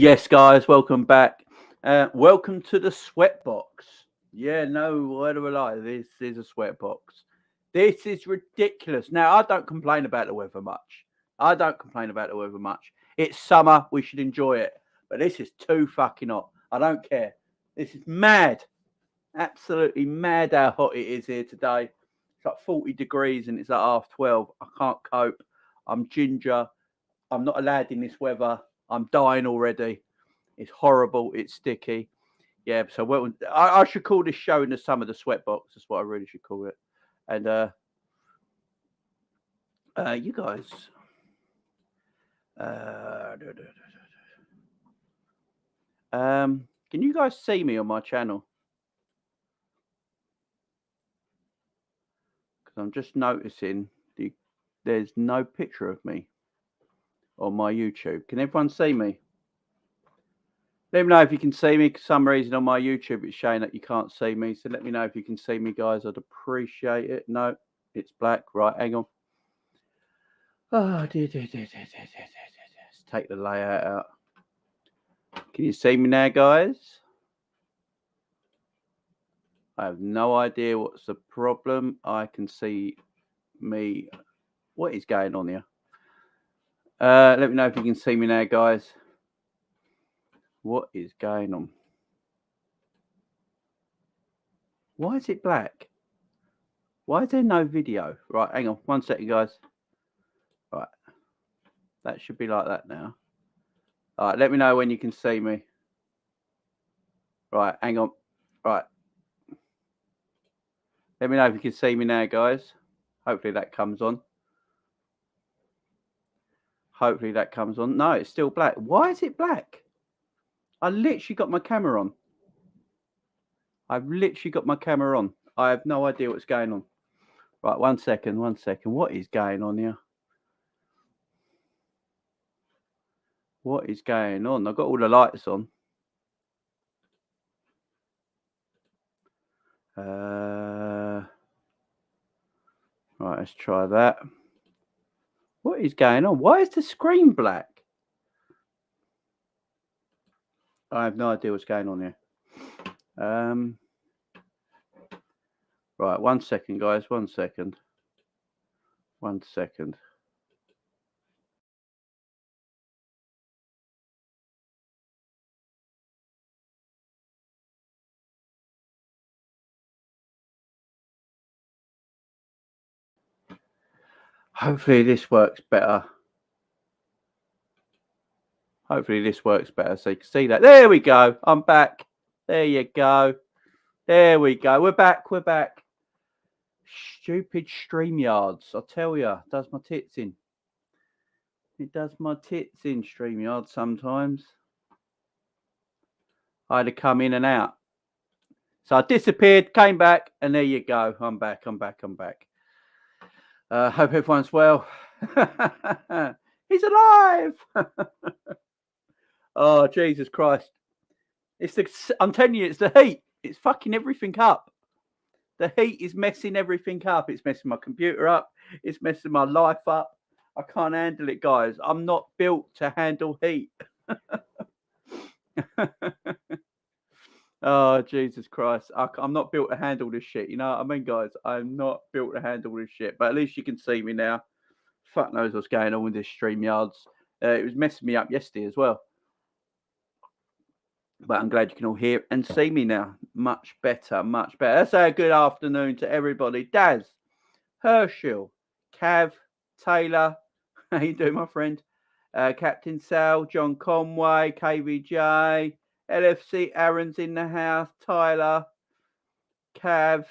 Yes, guys, welcome back. Welcome to the sweatbox. Yeah, no word of a lie. This is a sweatbox. This is ridiculous. Now, I don't complain about the weather much. I don't complain about the weather much. It's summer. We should enjoy it. But this is too fucking hot. I don't care. This is mad. Absolutely mad how hot it is here today. It's like 40 degrees and it's like 12:30. I can't cope. I'm ginger. I'm not allowed in this weather. I'm dying already. It's horrible. It's sticky. Yeah. So I should call this show in the summer the sweatbox. That's what I really should call it. And you guys, can you guys see me on my channel? Because I'm just noticing there's no picture of me on my YouTube. Can everyone see me? Let me know if you can see me. For some reason on my YouTube it's showing that you can't see me. So let me know if you can see me, guys. I'd appreciate it. No, it's black. Right, hang on. Oh, dear. Let's take the layout out. Can you see me now, guys? I have no idea what's the problem. I can see me. What is going on here? Let me know if you can see me now, guys. What is going on? Why is it black? Why is there no video? Right, hang on. 1 second, guys. Right. That should be like that now. All right, let me know when you can see me. Right, hang on. Right. Let me know if you can see me now, guys. Hopefully that comes on. Hopefully that comes on. No, it's still black. Why is it black? I literally got my camera on. I've literally got my camera on. I have no idea what's going on. Right, 1 second. What is going on here? What is going on? I've got all the lights on. Right, let's try that. What is going on? Why is the screen black? I have no idea what's going on here. Right, 1 second, guys. 1 second. 1 second. Hopefully this works better. Hopefully this works better so you can see that. There we go. I'm back. There you go. There we go. We're back. We're back. Stupid StreamYards. I tell you, does my tits in. It does my tits in, StreamYard, sometimes. I had to come in and out. So I disappeared, came back, and there you go. I'm back. Hope everyone's well. He's alive. Oh, Jesus Christ. I'm telling you, it's the heat. It's fucking everything up. The heat is messing everything up. It's messing my computer up. It's messing my life up. I can't handle it, guys. I'm not built to handle heat. Oh, Jesus Christ. I'm not built to handle this shit. You know what I mean, guys? I'm not built to handle this shit. But at least you can see me now. Fuck knows what's going on with this StreamYards. It was messing me up yesterday as well. But I'm glad you can all hear and see me now. Much better, much better. Let's say a good afternoon to everybody. Daz, Herschel, Cav, Taylor. How you doing, my friend? Captain Sal, John Conway, KVJ, LFC, Aaron's in the house, Tyler, Cav,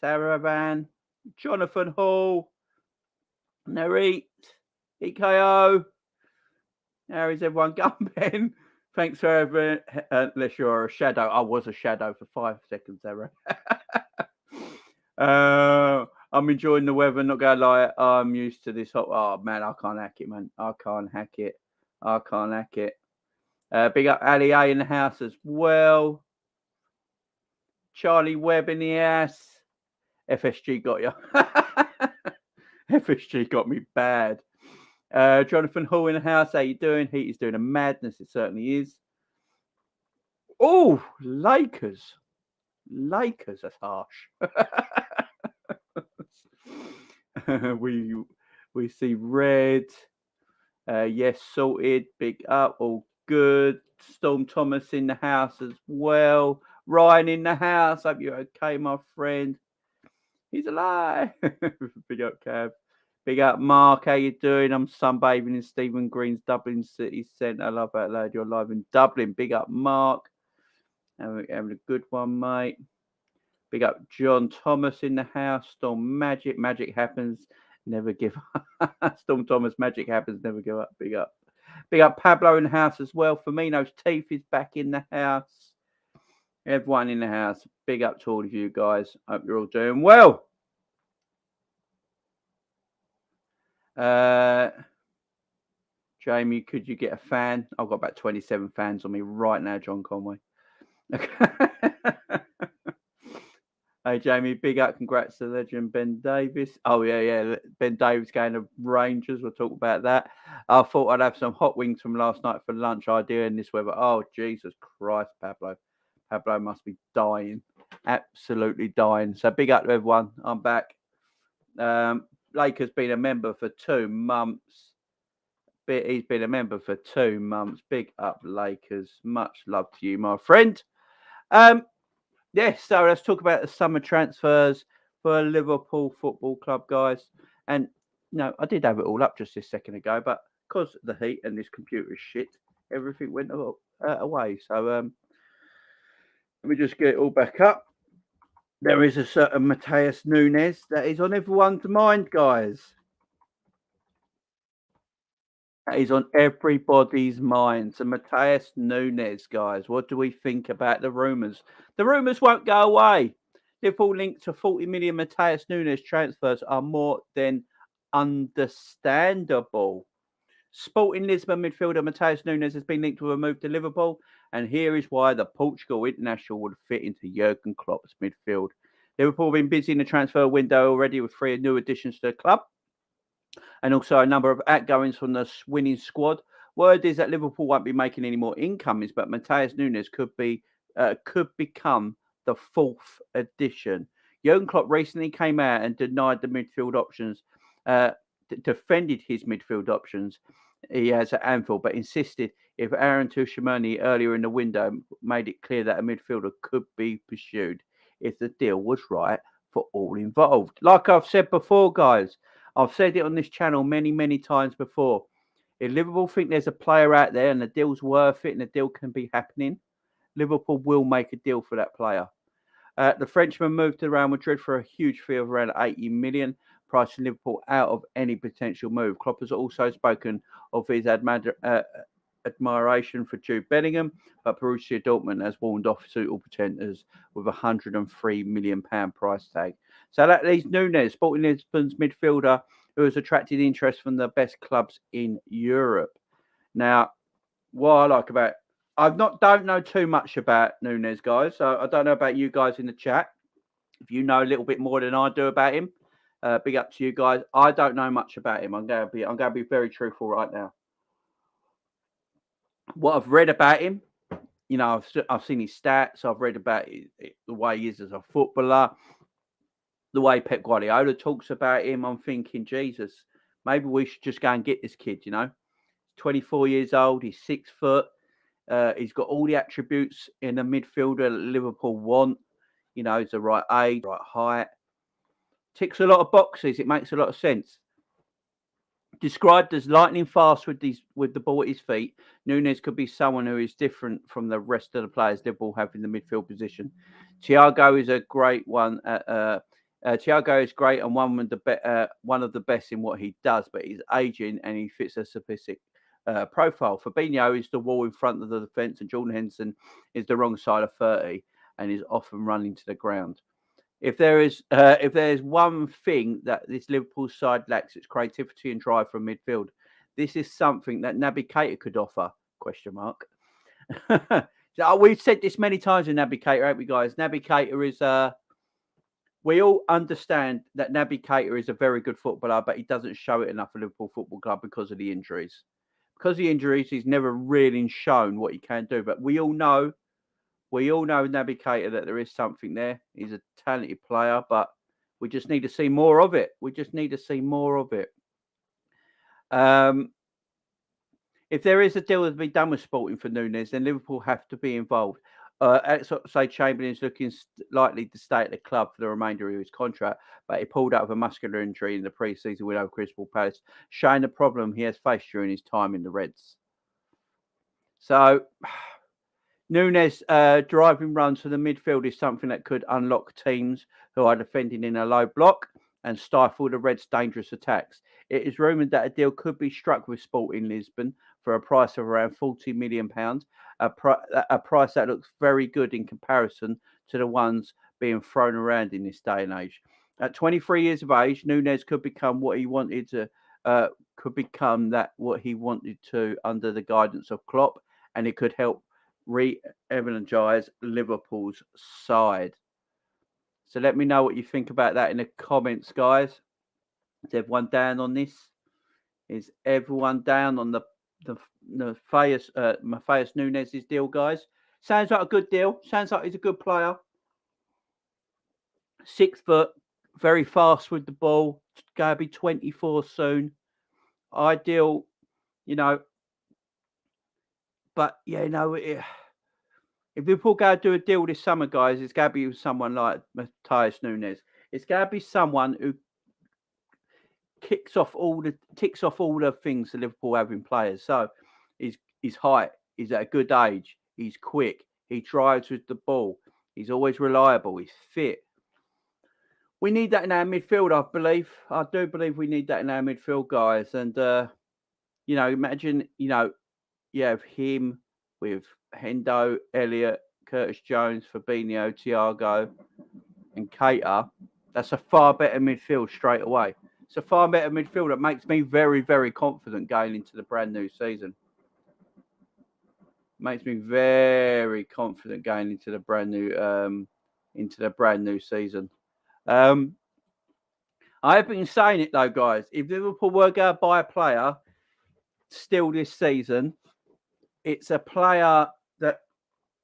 Saravan, Jonathan Hall, Narit, EKO. How is everyone going, Ben? Thanks for everything. Unless you're a shadow. I was a shadow for 5 seconds, Aaron. I'm enjoying the weather, not gonna lie. I'm used to this hot. Oh man, I can't hack it, man. I can't hack it. Big up Ali A in the house as well. Charlie Webb in the house. FSG got you. FSG got me bad. Jonathan Hall in the house. How you doing? Heat is doing a madness. It certainly is. Oh, Lakers. Lakers. That's harsh. we see red. Yes, sorted. Big up. All good. Storm Thomas in the house as well. Ryan in the house. Hope you're okay, my friend. He's alive. Big up, Cav. Big up, Mark. How you doing? I'm sunbathing in Stephen Green's Dublin City Centre. I love that, lad. You're live in Dublin. Big up, Mark. Having a good one, mate. Big up, John Thomas in the house. Storm Magic. Magic happens. Never give up. Storm Thomas. Magic happens. Never give up. Big up. Big up, Pablo in the house as well. Firmino's teeth is back in the house. Everyone in the house. Big up to all of you guys. Hope you're all doing well. Jamie, could you get a fan? I've got about 27 fans on me right now, John Conway. Hey, Jamie, big up. Congrats to legend Ben Davies. Oh, yeah. Ben Davies going to Rangers. We'll talk about that. I thought I'd have some hot wings from last night for lunch. Idea in this weather. Oh, Jesus Christ, Pablo. Pablo must be dying. Absolutely dying. So big up to everyone. I'm back. Lakers been a member for 2 months. He's been a member for 2 months. Big up, Lakers. Much love to you, my friend. Yes, so let's talk about the summer transfers for Liverpool Football Club, guys. And no, I did have it all up just this second ago, but because of the heat and this computer is shit, everything went away. So let me just get it all back up. There is a certain Matheus Nunes that is on everyone's mind, guys. That is on everybody's mind. So Matheus Nunes, guys, what do we think about the rumours? The rumours won't go away. Liverpool linked to 40 million Matheus Nunes transfers are more than understandable. Sporting Lisbon midfielder Matheus Nunes has been linked to a move to Liverpool, and here is why the Portugal international would fit into Jurgen Klopp's midfield. Liverpool have been busy in the transfer window already with 3 new additions to the club, and also a number of outgoings from the winning squad. Word is that Liverpool won't be making any more incomings, but Matheus Nunes could become the 4th addition. Jurgen Klopp recently came out and denied the midfield options, defended his midfield options he has at Anfield, but insisted if Aaron Tchouameni earlier in the window made it clear that a midfielder could be pursued if the deal was right for all involved. Like I've said before, guys, I've said it on this channel many, many times before. If Liverpool think there's a player out there and the deal's worth it and the deal can be happening, Liverpool will make a deal for that player. The Frenchman moved to Real Madrid for a huge fee of around 80 million, pricing Liverpool out of any potential move. Klopp has also spoken of his admiration for Jude Bellingham, but Borussia Dortmund has warned off suitable pretenders with a £103 million price tag. So that leaves Nunes, Sporting Lisbon's midfielder, who has attracted interest from the best clubs in Europe. Now, what I like about don't know too much about Nunes, guys. So I don't know about you guys in the chat. If you know a little bit more than I do about him, big up to you guys. I don't know much about him. I'm going to be very truthful right now. What I've read about him, I've seen his stats. I've read about the way he is as a footballer, the way Pep Guardiola talks about him. I'm thinking, Jesus, maybe we should just go and get this kid. 24 years old. He's 6 foot. He's got all the attributes in a midfielder that Liverpool want. He's the right age, right height. Ticks a lot of boxes. It makes a lot of sense. Described as lightning fast with the ball at his feet, Nunes could be someone who is different from the rest of the players Liverpool have in the midfield position. Thiago is a great one. Thiago is great and one of the best in what he does, but he's aging and he fits a specific profile. Fabinho is the wall in front of the defence, and Jordan Henderson is the wrong side of 30 and is often running to the ground. If there is one thing that this Liverpool side lacks, it's creativity and drive from midfield. This is something that Naby Keita could offer, ? We've said this many times in Naby Keita, haven't we, guys? Naby Keita is we all understand that Naby Keita is a very good footballer, but he doesn't show it enough for Liverpool Football Club because of the injuries. Because of the injuries, he's never really shown what he can do. But we all know Naby Keita, that there is something there. He's a talented player, but we just need to see more of it. If there is a deal to be done with Sporting for Nunes, then Liverpool have to be involved. Oxlade-Chamberlain is looking likely to stay at the club for the remainder of his contract, but he pulled out of a muscular injury in the pre-season win over Crystal Palace, showing the problem he has faced during his time in the Reds. So, Nunes driving runs for the midfield is something that could unlock teams who are defending in a low block and stifle the Reds' dangerous attacks. It is rumoured that a deal could be struck with Sporting Lisbon for a price of around £40 million, a price that looks very good in comparison to the ones being thrown around in this day and age. At 23 years of age, Nunes could become what he wanted to under the guidance of Klopp, and it could help re-energise Liverpool's side. So let me know what you think about that in the comments, guys. Is everyone down on this? Is everyone down on the Matheus Nunes' deal, guys? Sounds like a good deal. Sounds like he's a good player. 6 foot, very fast with the ball. Going to be 24 soon. Ideal, But, if Liverpool go do a deal this summer, guys, it's going to be with someone like Matheus Nunes. It's going to be someone who ticks off all the things that Liverpool have in players. So, his height, he's at a good age, he's quick, he drives with the ball, he's always reliable, he's fit. We need that in our midfield, I believe. I do believe we need that in our midfield, guys. And imagine, you have him with Hendo, Elliott, Curtis Jones, Fabinho, Thiago, and Keita. That's a far better midfield straight away. It's a far better midfield that makes me very, very confident going into the brand new season. Makes me very confident going into the brand new season. I have been saying it though, guys. If Liverpool were going to buy a player still this season, it's a player that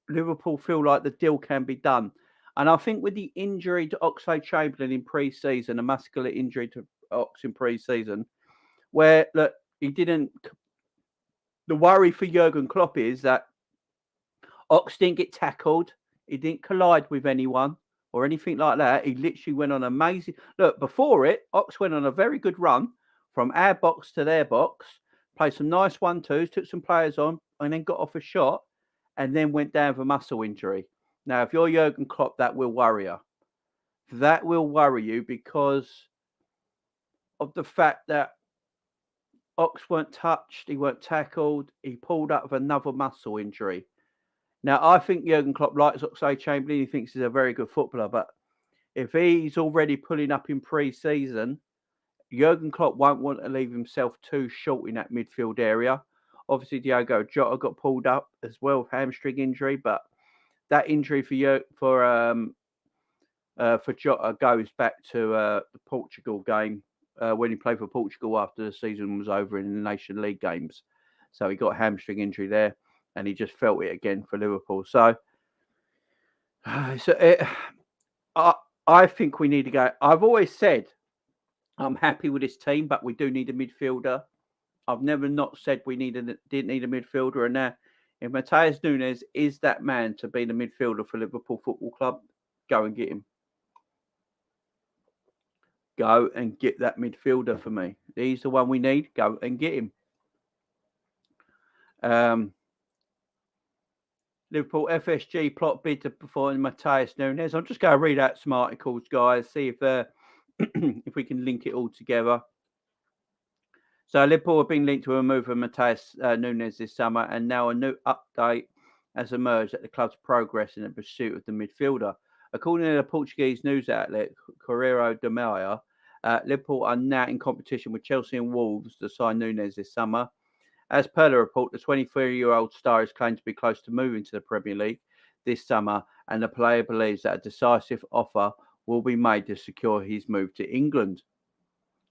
Liverpool feel like the deal can be done. And I think with the injury to Oxlade-Chamberlain in pre-season, a muscular injury to Ox in pre-season, where look, he didn't. The worry for Jurgen Klopp is that Ox didn't get tackled. He didn't collide with anyone or anything like that. He literally went on amazing. Look, before it, Ox went on a very good run from our box to their box, played some nice 1-2s, took some players on, and then got off a shot, and then went down with a muscle injury. Now, if you're Jurgen Klopp, that will worry you. That will worry you because of the fact that Ox weren't touched, he weren't tackled, he pulled out of another muscle injury. Now, I think Jurgen Klopp likes Oxlade-Chamberlain. He thinks he's a very good footballer, but if he's already pulling up in pre-season, Jurgen Klopp won't want to leave himself too short in that midfield area. Obviously, Diogo Jota got pulled up as well with hamstring injury, but that injury for Jota goes back to the Portugal game when he played for Portugal after the season was over in the Nation League games. So he got a hamstring injury there, and he just felt it again for Liverpool. So, I think we need to go. I've always said I'm happy with this team, but we do need a midfielder. I've never not said we didn't need a midfielder, and now if Matheus Nunes is that man to be the midfielder for Liverpool Football Club, go and get him. Go and get that midfielder for me. He's the one we need. Go and get him. Liverpool FSG plot bid to perform Matheus Nunes. I'm just going to read out some articles, guys. See if if we can link it all together. So Liverpool have been linked to a move of Matheus Nunes this summer, and now a new update has emerged that the club's progress in the pursuit of the midfielder. According to the Portuguese news outlet Correio da Maia, Liverpool are now in competition with Chelsea and Wolves to sign Nunes this summer. As per the report, the 23-year-old star is claimed to be close to moving to the Premier League this summer, and the player believes that a decisive offer will be made to secure his move to England.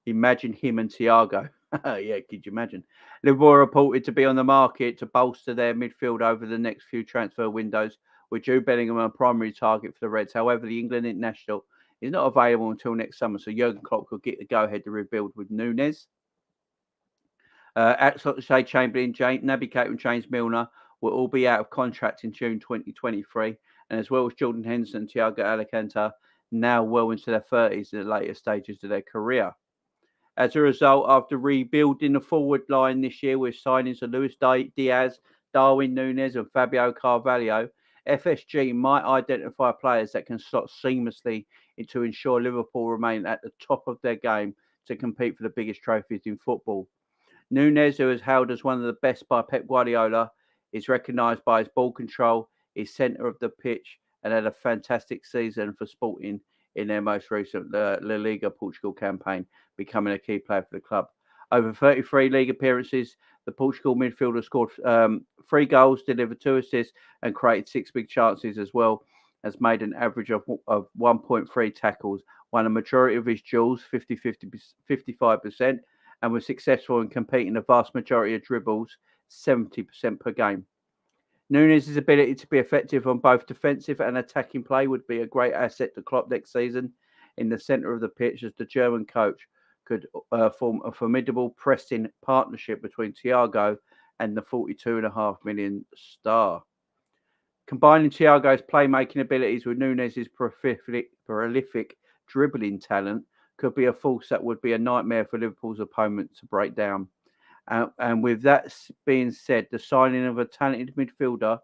Imagine him and Thiago. Yeah, could you imagine? Liverpool are reported to be on the market to bolster their midfield over the next few transfer windows, with Jude Bellingham a primary target for the Reds. However, the England international is not available until next summer, so Jurgen Klopp could get the go-ahead to rebuild with Nunes. Oxlade Chamberlain, Naby Keita and James Milner will all be out of contract in June 2023, and as well as Jordan Henderson and Thiago Alcantara, now well into their 30s in the later stages of their career. As a result, after rebuilding the forward line this year with signings of Luis Diaz, Darwin Nunes and Fabio Carvalho, FSG might identify players that can slot seamlessly to ensure Liverpool remain at the top of their game to compete for the biggest trophies in football. Nunes, who is hailed as one of the best by Pep Guardiola, is recognised by his ball control, his centre of the pitch, and had a fantastic season for Sporting in their most recent La Liga Portugal campaign, becoming a key player for the club. Over 33 league appearances, the Portugal midfielder scored 3 goals, delivered 2 assists, and created 6 big chances, as well as made an average of 1.3 tackles, won a majority of his duels, 55%, and was successful in completing a vast majority of dribbles, 70% per game. Nunes' ability to be effective on both defensive and attacking play would be a great asset to Klopp next season in the centre of the pitch, as the German coach could form a formidable pressing partnership between Thiago and the 42.5 million star. Combining Thiago's playmaking abilities with Nunes' prolific dribbling talent could be a force that would be a nightmare for Liverpool's opponent to break down. And with that being said, the signing of a talented midfielder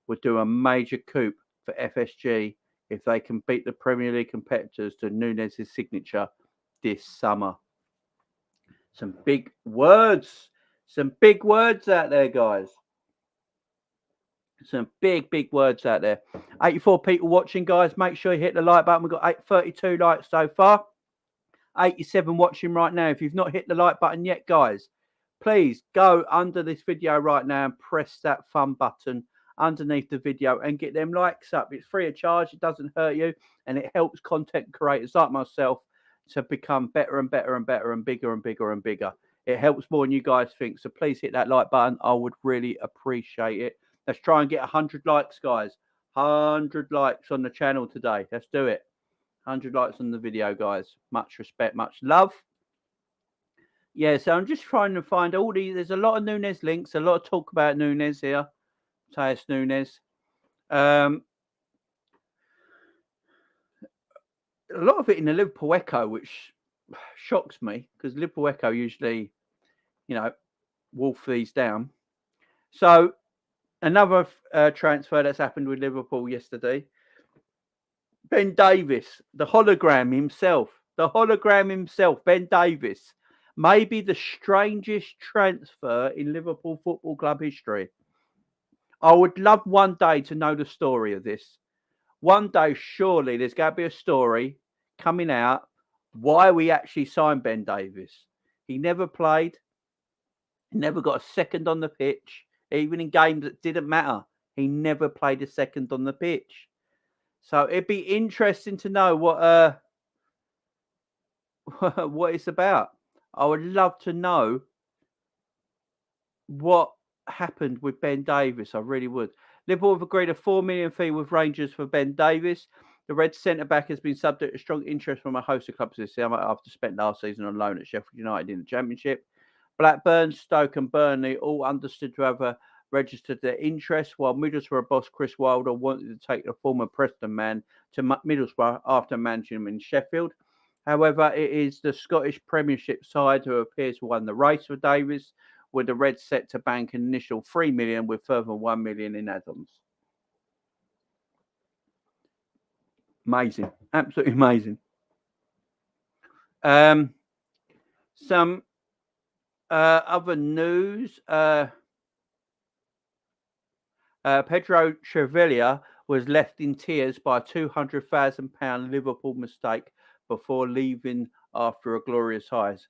would do a major coup for FSG if they can beat the Premier League competitors to Nunes' signature this summer. Some big words. Some big words out there, guys. Some big words out there. 84 people watching, guys. Make sure you hit the like button. We've got 832 likes so far. 87 watching right now. If you've not hit the like button yet, guys, please go under this video right now and press that thumb button underneath the video and get them likes up. It's free of charge. It doesn't hurt you, and it helps content creators like myself to become better and better and better and bigger and bigger and bigger. It helps more than you guys think. So please hit that like button. I would really appreciate it. Let's try and get 100 likes, guys. 100 likes on the channel today. Let's do it. 100 likes on the video, guys. Much respect, much love. Yeah, so I'm just trying to find all these. There's a lot of Nunes links, a lot of talk about Nunes here. Matheus Nunes. A lot of it in the Liverpool Echo, which shocks me, because Liverpool Echo usually, wolf these down. So another transfer that's happened with Liverpool yesterday. Ben Davies, the hologram himself, Ben Davies. Maybe the strangest transfer in Liverpool Football Club history. I would love one day to know the story of this. One day, surely, there's going to be a story coming out why we actually signed Ben Davies. He never played. He never got a second on the pitch. Even in games that didn't matter, he never played a second on the pitch. So it'd be interesting to know what it's about. I would love to know what happened with Ben Davies. I really would. Liverpool have agreed a $4 million fee with Rangers for Ben Davies. The Red centre-back has been subject to strong interest from a host of clubs this year after spent last season on loan at Sheffield United in the Championship. Blackburn, Stoke and Burnley all understood to have registered their interest, while Middlesbrough boss Chris Wilder wanted to take the former Preston man to Middlesbrough after managing him in Sheffield. However, it is the Scottish Premiership side who appears to won the race for Davies, with the Reds set to bank an initial $3 million with further $1 million in add-ons. Amazing. Absolutely amazing. Some other news. Pedro Chevalier was left in tears by a £200,000 Liverpool mistake before leaving after a glorious highs.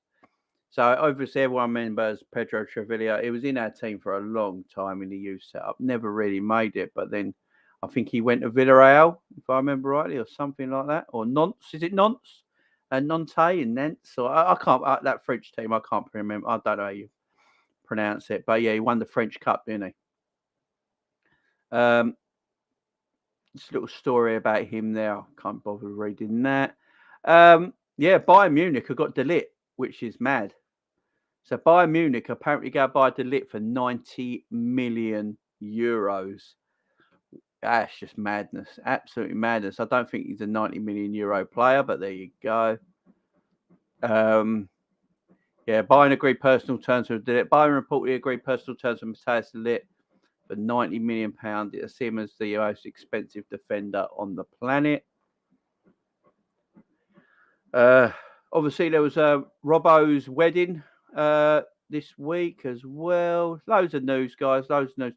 So obviously everyone remembers Pedro Chevalier. He was in our team for a long time in the youth setup. Never really made it, but then I think he went to Villarreal, if if I remember rightly, or something like that. Or Nantes, is it Nantes? Nantes and Nantes, or I can't, that French team, I can't remember. I don't know how you pronounce it. But yeah, he won the French Cup, didn't he? Just a little story about him there. I can't bother reading that. Yeah, Bayern Munich have got De Ligt, which is mad. So Bayern Munich apparently go buy De Ligt for 90 million euros. That's just madness. Absolutely madness. I don't think he's a 90 million euro player, but there you go. Yeah, Bayern agreed personal terms with De Ligt. Bayern reportedly agreed personal terms with Matheus Nunes for £90 million. It's him as the most expensive defender on the planet. Obviously, there was Robbo's wedding this week as well. Loads of news, guys. Loads of news.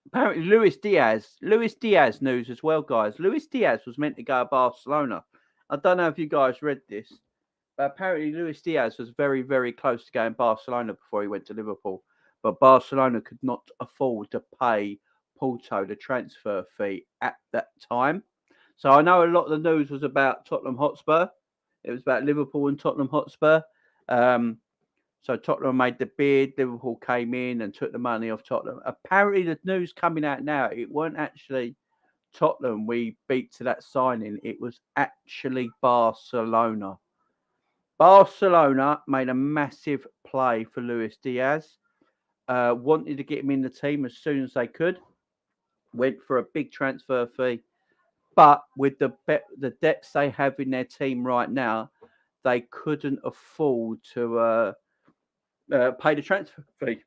Apparently, Luis Diaz news as well, guys. Luis Diaz was meant to go to Barcelona. I don't know if you guys read this, but apparently Luis Diaz was very, very close to going to Barcelona before he went to Liverpool. But Barcelona could not afford to pay Porto the transfer fee at that time. So I know a lot of the news was about Tottenham Hotspur. It was about Liverpool and Tottenham Hotspur. So Tottenham made the bid. Liverpool came in and took the money off Tottenham. Apparently, the news coming out now, it weren't actually Tottenham we beat to that signing. It was actually Barcelona. Barcelona made a massive play for Luis Diaz. Wanted to get him in the team as soon as they could. Went for a big transfer fee. But with the depths they have in their team right now, they couldn't afford to pay the transfer fee.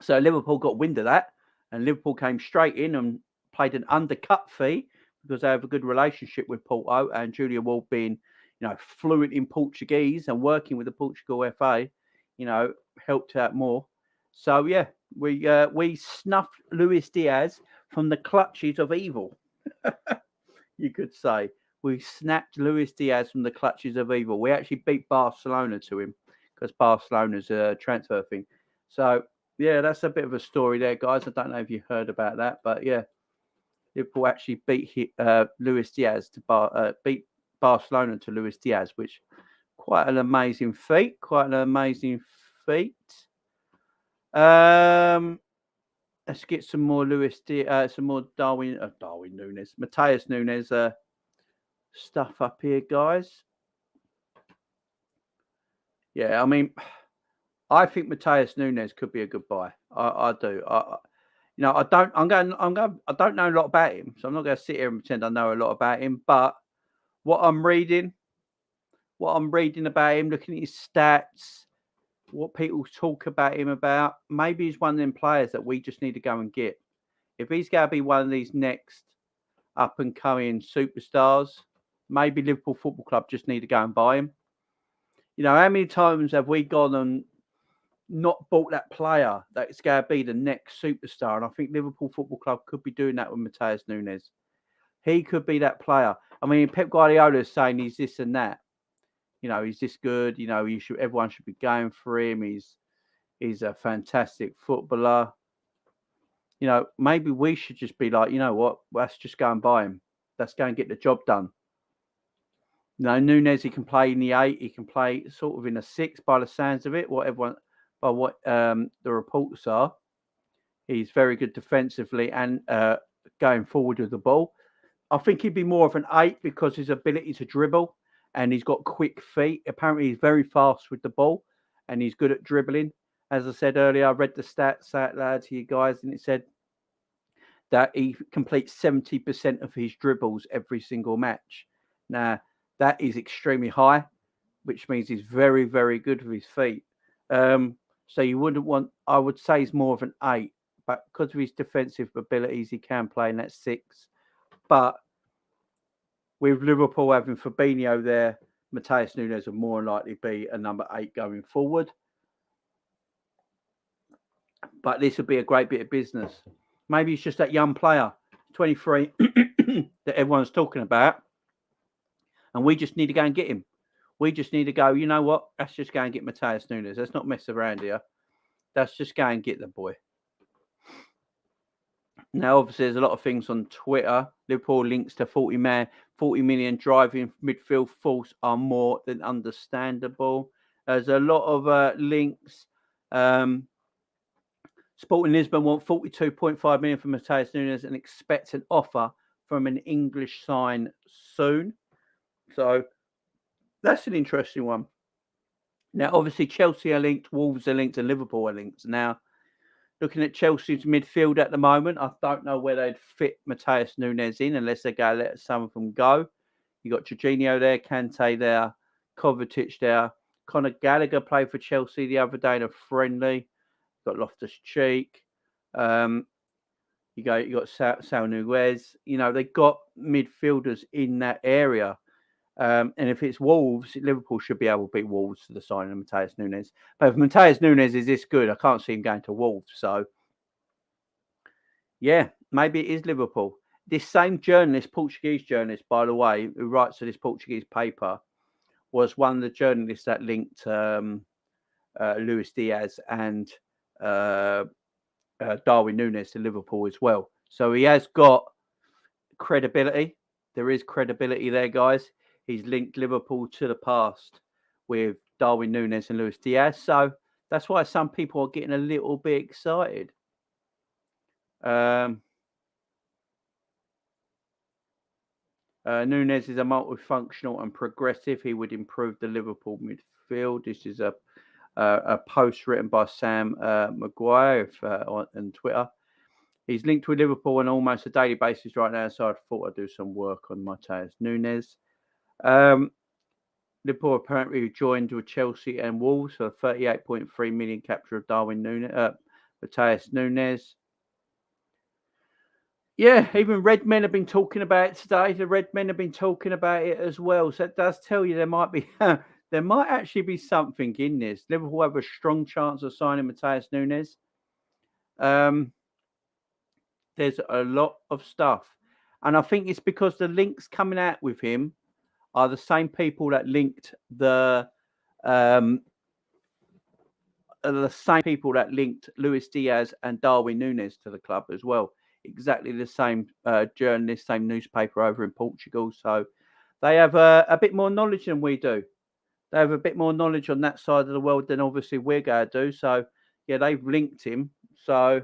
So Liverpool got wind of that, and Liverpool came straight in and paid an undercut fee because they have a good relationship with Porto, and Julian Ward being, fluent in Portuguese and working with the Portugal FA, helped out more. So yeah, we snuffed Luis Diaz from the clutches of evil. You could say we snapped Luis Diaz from the clutches of evil. We actually beat Barcelona to him because Barcelona's a transfer thing. So yeah, that's a bit of a story there, guys. I don't know if you heard about that, but yeah, Liverpool actually beat Luis Diaz to beat Barcelona to Luis Diaz, which quite an amazing feat. Let's get some more some more Darwin Nunes, Matheus Nunes stuff up here, guys. Yeah, I mean, I think Matheus Nunes could be a good buy. I do. I don't know a lot about him, so I'm not going to sit here and pretend I know a lot about him. But what I'm reading about him, looking at his stats, what people talk about him about, maybe he's one of them players that we just need to go and get. If he's going to be one of these next up and coming superstars, maybe Liverpool Football Club just need to go and buy him. How many times have we gone and not bought that player that's going to be the next superstar? And I think Liverpool Football Club could be doing that with Matheus Nunes. He could be that player. I mean, Pep Guardiola is saying he's this and that. He's this good. Everyone should be going for him. He's a fantastic footballer. Maybe we should just be like, what? Let's just go and buy him. Let's go and get the job done. Nunes, he can play in the 8. He can play sort of in a 6 by the sounds of it. The reports are. He's very good defensively and going forward with the ball. I think he'd be more of an 8 because his ability to dribble, and he's got quick feet. Apparently, he's very fast with the ball, and he's good at dribbling. As I said earlier, I read the stats out loud to you guys, and it said that he completes 70% of his dribbles every single match. Now, that is extremely high, which means he's very, very good with his feet. So you wouldn't want, I would say he's more of an 8, but because of his defensive abilities, he can play in that 6. But with Liverpool having Fabinho there, Matheus Nunes will more likely be a number 8 going forward. But this would be a great bit of business. Maybe it's just that young player, 23, that everyone's talking about. And we just need to go and get him. We just need to go, you know what? Let's just go and get Matheus Nunes. Let's not mess around here. Let's just go and get the boy. Now, obviously, there's a lot of things on Twitter. Liverpool links to 40 million driving midfield force are more than understandable. There's a lot of links. Sporting Lisbon want 42.5 million for Matheus Nunes and expect an offer from an English sign soon. So that's an interesting one. Now, obviously, Chelsea are linked, Wolves are linked, and Liverpool are linked. Now, looking at Chelsea's midfield at the moment, I don't know where they'd fit Matheus Nunes in unless they go let some of them go. You got Jorginho there, Kante there, Kovacic there. Conor Gallagher played for Chelsea the other day in a friendly. Got Loftus-Cheek. You got Sal Niguez. You know, they got midfielders in that area. And if it's Wolves, Liverpool should be able to beat Wolves for the signing of Matheus Nunes. But if Matheus Nunes is this good, I can't see him going to Wolves. So, yeah, maybe it is Liverpool. This same journalist, Portuguese journalist, by the way, who writes for this Portuguese paper, was one of the journalists that linked Luis Diaz and Darwin Nunes to Liverpool as well. So he has got credibility. There is credibility there, guys. He's linked Liverpool to the past with Darwin Nunes and Luis Diaz. So that's why some people are getting a little bit excited. Nunes is a multifunctional and progressive. He would improve the Liverpool midfield. This is a post written by Sam Maguire on Twitter. He's linked with Liverpool on almost a daily basis right now, so I thought I'd do some work on Matheus Nunes. Liverpool apparently joined with Chelsea and Wolves for 38.3 million capture of Matheus Nunes. Yeah, even Red Men have been talking about it today. The Red Men have been talking about it as well. So it does tell you there might be there might actually be something in this. Liverpool have a strong chance of signing Matheus Nunes. There's a lot of stuff. And I think it's because the links coming out with him are the same people that linked the Luis Diaz and Darwin Nunes to the club as well. Exactly the same journalist, same newspaper over in Portugal. So they have a bit more knowledge than we do. They have a bit more knowledge on that side of the world than obviously we're going to do. So yeah, they've linked him. So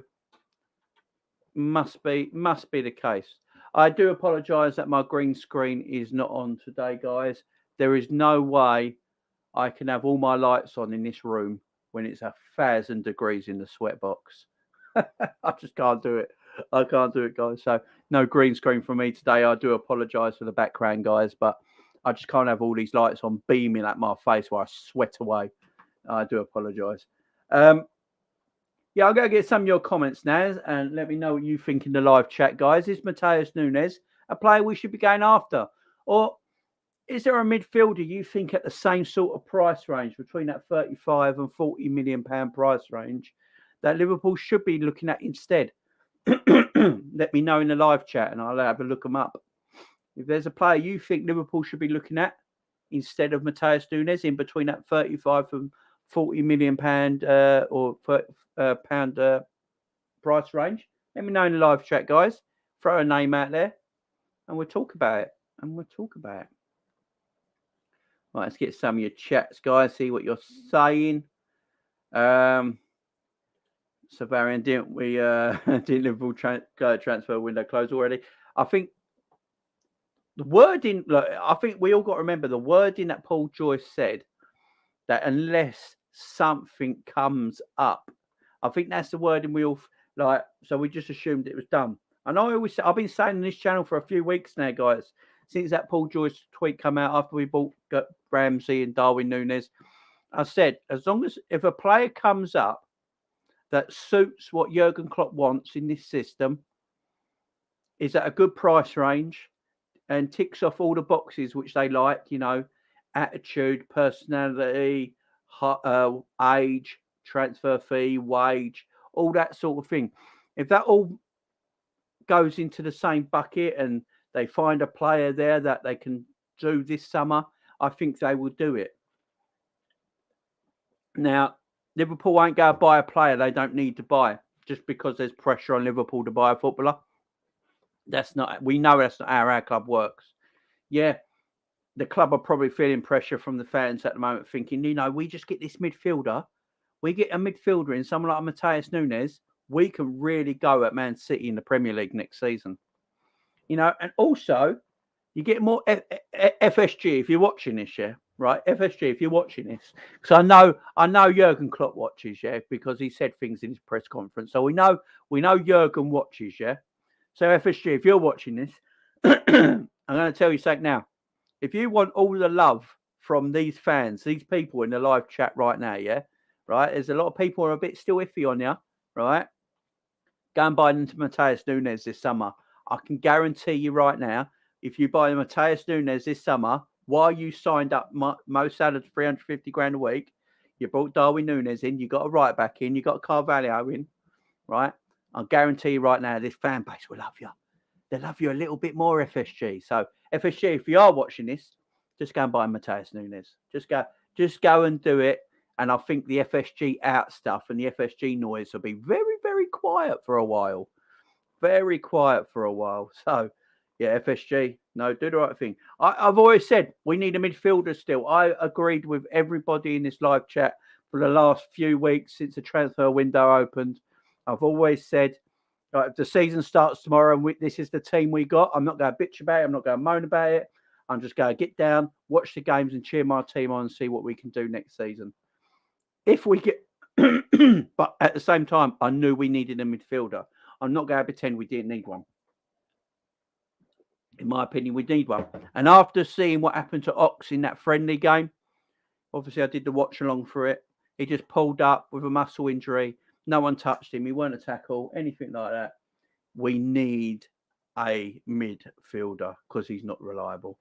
must be the case. I do apologise that my green screen is not on today, guys. There is no way I can have all my lights on in this room when it's 1,000 degrees in the sweatbox. I just can't do it. I can't do it, guys. So no green screen for me today. I do apologise for the background, guys, but I just can't have all these lights on beaming at my face while I sweat away. I do apologise. Yeah, I'll go get some of your comments now and let me know what you think in the live chat, guys. Is Matheus Nunes a player we should be going after? Or is there a midfielder you think at the same sort of price range, between that 35 and 40 million pound price range, that Liverpool should be looking at instead? Let me know in the live chat and I'll have a look them up. If there's a player you think Liverpool should be looking at instead of Matheus Nunes, in between that 35 and 40 million pound or pound price range, let me know in the live chat, guys. Throw a name out there and we'll talk about it. Right, let's get some of your chats, guys. See what you're saying. Savarian, didn't Liverpool transfer window close already? I think the wording. Look, I think we all got to remember the wording that Paul Joyce said, that unless something comes up, I think that's the wording we all like. So we just assumed it was done. And I've been saying on this channel for a few weeks now, guys, since that Paul Joyce tweet come out after we bought Ramsey and Darwin Nunes. I said, as long as if a player comes up that suits what Jurgen Klopp wants in this system, is at a good price range and ticks off all the boxes which they like, you know, attitude, personality, age, transfer fee, wage, all that sort of thing. If that all goes into the same bucket and they find a player there that they can do this summer, I think they will do it. Now, Liverpool won't go buy a player they don't need to buy. just because there's pressure on Liverpool to buy a footballer. That's not. We know that's not how our club works. Yeah, the club are probably feeling pressure from the fans at the moment, thinking, we just get this midfielder. We get a midfielder in someone like Matheus Nunes. We can really go at Man City in the Premier League next season. And also you get more FSG if you're watching this, yeah, right? FSG if you're watching this, because I know Jurgen Klopp watches, yeah, because he said things in his press conference. So we know Jurgen watches, yeah. So FSG, if you're watching this, I'm going to tell you something now. If you want all the love from these fans, these people in the live chat right now, yeah, right? There's a lot of people who are a bit still iffy on you, right? Go and buy into Matheus Nunes this summer. I can guarantee you right now, if you buy Matheus Nunes this summer, while you signed up Mo Salah's 350 grand a week, you brought Darwin Nunes in, you got a right back in, you got Carvalho in, right? I guarantee you right now, this fan base will love you. They love you a little bit more, FSG. So FSG, if you are watching this, just go and buy Matheus Nunes. Just go and do it. And I think the FSG out stuff and the FSG noise will be very, very quiet for a while. Very quiet for a while. So, yeah, FSG, no, do the right thing. I've always said we need a midfielder still. I agreed with everybody in this live chat for the last few weeks since the transfer window opened. I've always said, if the season starts tomorrow and this is the team we got, I'm not going to bitch about it. I'm not going to moan about it. I'm just going to get down, watch the games and cheer my team on and see what we can do next season. If we get, but at the same time, I knew we needed a midfielder. I'm not going to pretend we didn't need one. In my opinion, we need one. And after seeing what happened to Ox in that friendly game, obviously I did the watch along for it. He just pulled up with a muscle injury. No one touched him. He weren't a tackle, anything like that. We need a midfielder because he's not reliable.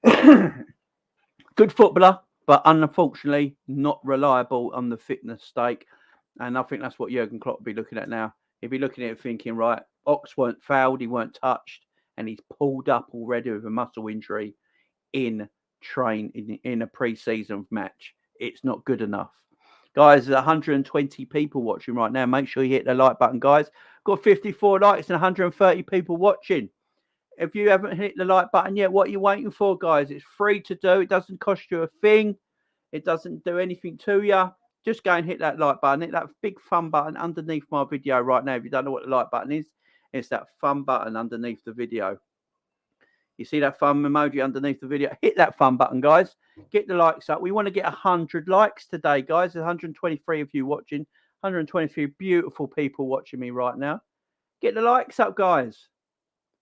Good footballer, but unfortunately not reliable on the fitness stake. And I think that's what Jurgen Klopp will be looking at now. He'll be looking at it thinking, right, Ox weren't fouled, he weren't touched, and he's pulled up already with a muscle injury in a pre-season match. It's not good enough. Guys, there's 120 people watching right now. Make sure you hit the like button, guys. Got 54 likes and 130 people watching. If you haven't hit the like button yet, what are you waiting for, guys? It's free to do. It doesn't cost you a thing. It doesn't do anything to you. Just go and hit that like button. Hit that big fun button underneath my video right now. If you don't know what the like button is, it's that fun button underneath the video. You see that fun emoji underneath the video? Hit that fun button, guys. Get the likes up. We want to get 100 likes today, guys. There's 123 of you watching. 123 beautiful people watching me right now. Get the likes up, guys.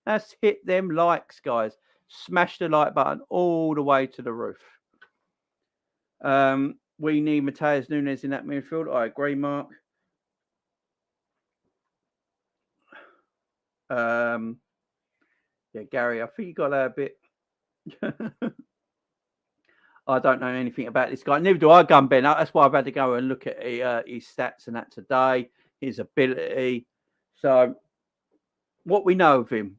Let's hit them likes, guys. Smash the like button all the way to the roof. We need Matheus Nunes in that midfield. I agree, Mark. Yeah, Gary, I think you got a bit. I don't know anything about this guy. Neither do I, Gunben. That's why I've had to go and look at his stats and that today, his ability. So, what we know of him,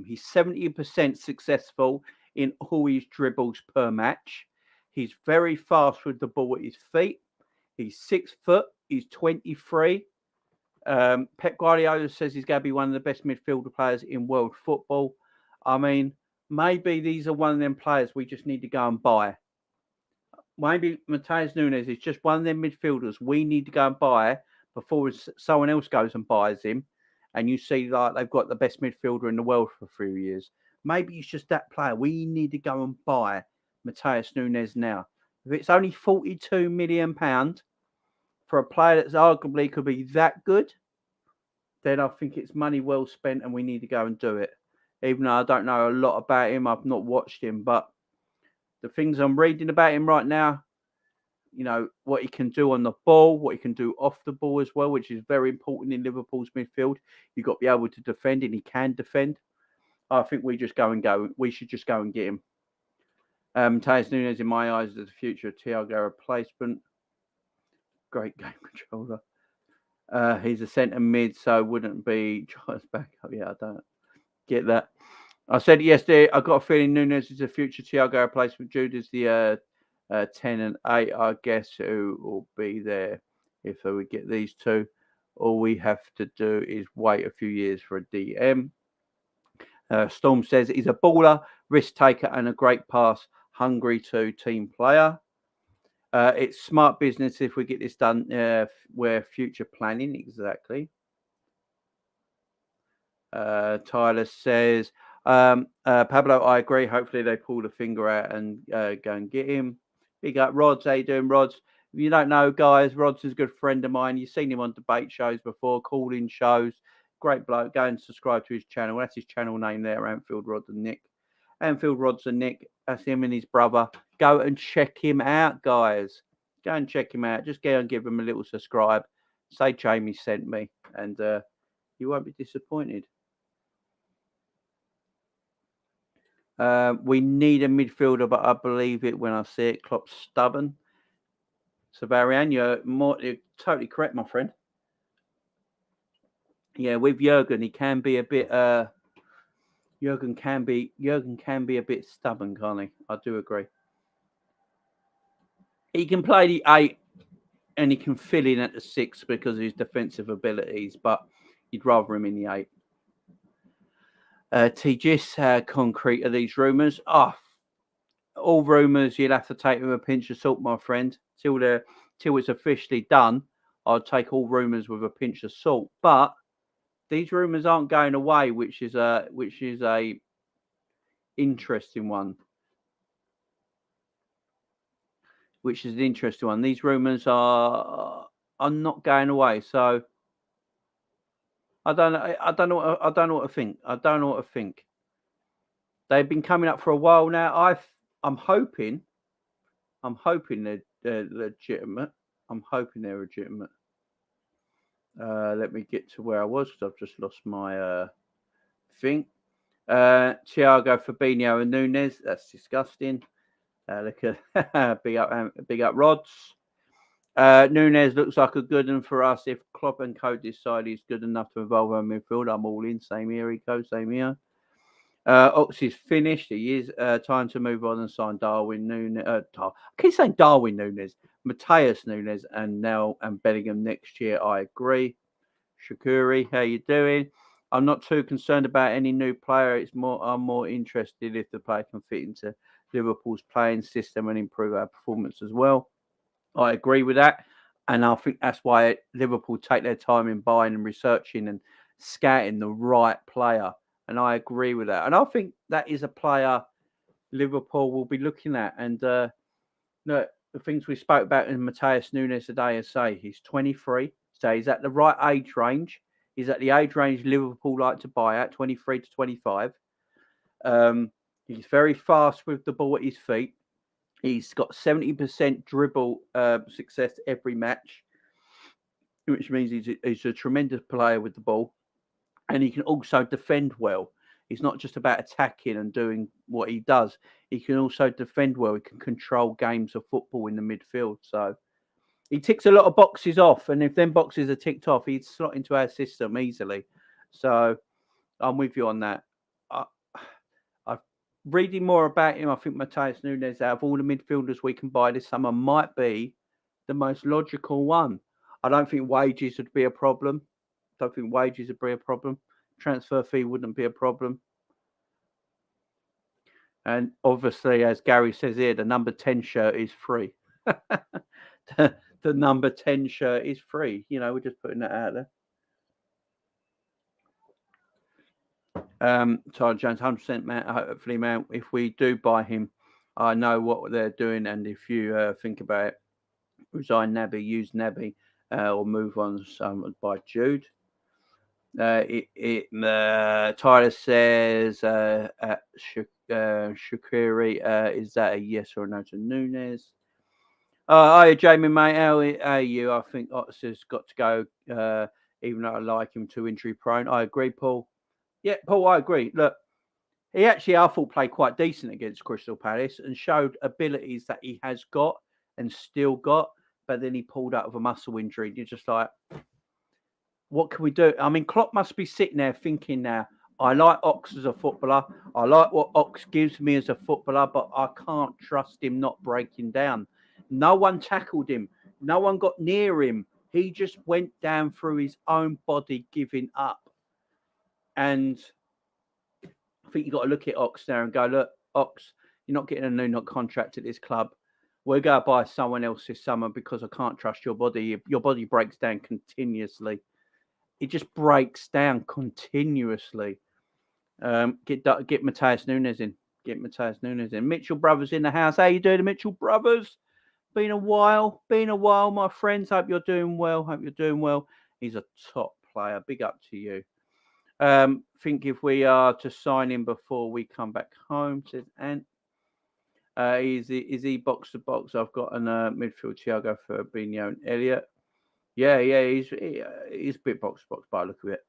he's 70% successful in all his dribbles per match. He's very fast with the ball at his feet. He's 6 foot. He's 23. Pep Guardiola says he's going to be one of the best midfielder players in world football. I mean, maybe these are one of them players we just need to go and buy. Maybe Matheus Nunes is just one of them midfielders we need to go and buy before someone else goes and buys him. And you see like they've got the best midfielder in the world for a few years. Maybe it's just that player. We need to go and buy Matheus Nunes now. If it's only £42 million for a player that's arguably could be that good, then I think it's money well spent and we need to go and do it. Even though I don't know a lot about him, I've not watched him, but the things I'm reading about him right now, you know, what he can do on the ball, what he can do off the ball as well, which is very important in Liverpool's midfield. You've got to be able to defend, and he can defend. I think we should just go and get him. Matheus Nunes, in my eyes, is the future Thiago replacement. Great game controller. He's a centre mid, so wouldn't be Charles back up. Yeah, I don't get that. I said yesterday, I got a feeling Nunes is a future Thiago replacement. Jude is the 10 and 8, I guess, who will be there if we get these two. All we have to do is wait a few years for a DM. Storm says he's a baller, risk taker, and a great pass hungry team player. It's smart business if we get this done. We're future planning exactly. Tyler says, Pablo, I agree. Hopefully they pull the finger out and go and get him. Big up, Rods. How you doing, Rods? If you don't know, guys, Rods is a good friend of mine. You've seen him on debate shows before, call-in shows. Great bloke. Go and subscribe to his channel. That's his channel name there, Anfield Rods and Nick. Anfield Rods and Nick. That's him and his brother. Go and check him out, guys. Go and check him out. Just go and give him a little subscribe. Say Jamie sent me, and you won't be disappointed. We need a midfielder, but I believe it when I see it. Klopp's stubborn. Savarian, you're totally correct, my friend. Yeah, with Jurgen, he can be a bit. Jurgen can be a bit stubborn, can't he? I do agree. He can play the 8, and he can fill in at the 6 because of his defensive abilities, but you'd rather him in the 8. T-Gis, how concrete are these rumours? All rumours you'd have to take with a pinch of salt, my friend. Till it's officially done, I'd take all rumours with a pinch of salt. But these rumours aren't going away, which is a interesting one. These rumours are not going away. So I don't know what to think. They've been coming up for a while now. I'm hoping they're legitimate. Let me get to where I was because I've just lost my thing. Thiago, Fabinho, and Nunes. That's disgusting. Look at big up Rods. Nunes looks like a good one for us. If Klopp and co decide he's good enough to involve our midfield, I'm all in. Same here, Rico. Same here. Ox is finished. He is time to move on and sign Darwin Nunes. I keep saying Darwin Nunes, Matheus Nunes, and Bellingham next year. I agree. Shakuri, how you doing? I'm not too concerned about any new player. I'm more interested if the player can fit into Liverpool's playing system and improve our performance as well. I agree with that, and I think that's why Liverpool take their time in buying and researching and scouting the right player. And I agree with that. And I think that is a player Liverpool will be looking at. And look, the things we spoke about in Matheus Nunes today, I say he's 23. So he's at the right age range. He's at the age range Liverpool like to buy at, 23 to 25. He's very fast with the ball at his feet. He's got 70% dribble success every match, which means he's a tremendous player with the ball. And he can also defend well. He's not just about attacking and doing what he does. He can also defend well. He can control games of football in the midfield. So he ticks a lot of boxes off. And if them boxes are ticked off, he'd slot into our system easily. So I'm with you on that. I'm reading more about him. I think Matheus Nunes, out of all the midfielders we can buy this summer, might be the most logical one. I don't think wages would be a problem. Transfer fee wouldn't be a problem. And obviously, as Gary says here, the number 10 shirt is free. The number 10 shirt is free. You know, we're just putting that out there. Tyler Jones, 100% man. Hopefully, man, if we do buy him, I know what they're doing. And if you think about it, resign Naby, use Naby, or move on by Jude. Tyler says, Shakiri, is that a yes or a no to Nunes? Hi, Jamie, mate. How are you? I think Ox has got to go, even though I like him, too injury prone. I agree, Paul. Yeah, Paul, I agree. Look, he actually, I thought, played quite decent against Crystal Palace and showed abilities that he has got and still got, but then he pulled out of a muscle injury. You're just like, what can we do? I mean, Klopp must be sitting there thinking now, I like Ox as a footballer. I like what Ox gives me as a footballer, but I can't trust him not breaking down. No one tackled him. No one got near him He just went down through his own body, giving up. And I think you got to look at Ox there and go, look, Ox, you're not getting a new contract at this club. We're going to buy someone else this summer because I can't trust your body. Your body breaks down continuously. It just breaks down continuously. Get Matheus Nunes in. Get Matheus Nunes in. Mitchell Brothers in the house. How you doing, Mitchell Brothers? Been a while, my friends. Hope you're doing well. He's a top player. Big up to you. Think if we are to sign him before we come back home, says Ant. Is he box to box? I've got an midfield Thiago Fabinho and Elliot. Yeah, he's a bit box to box by the look of it.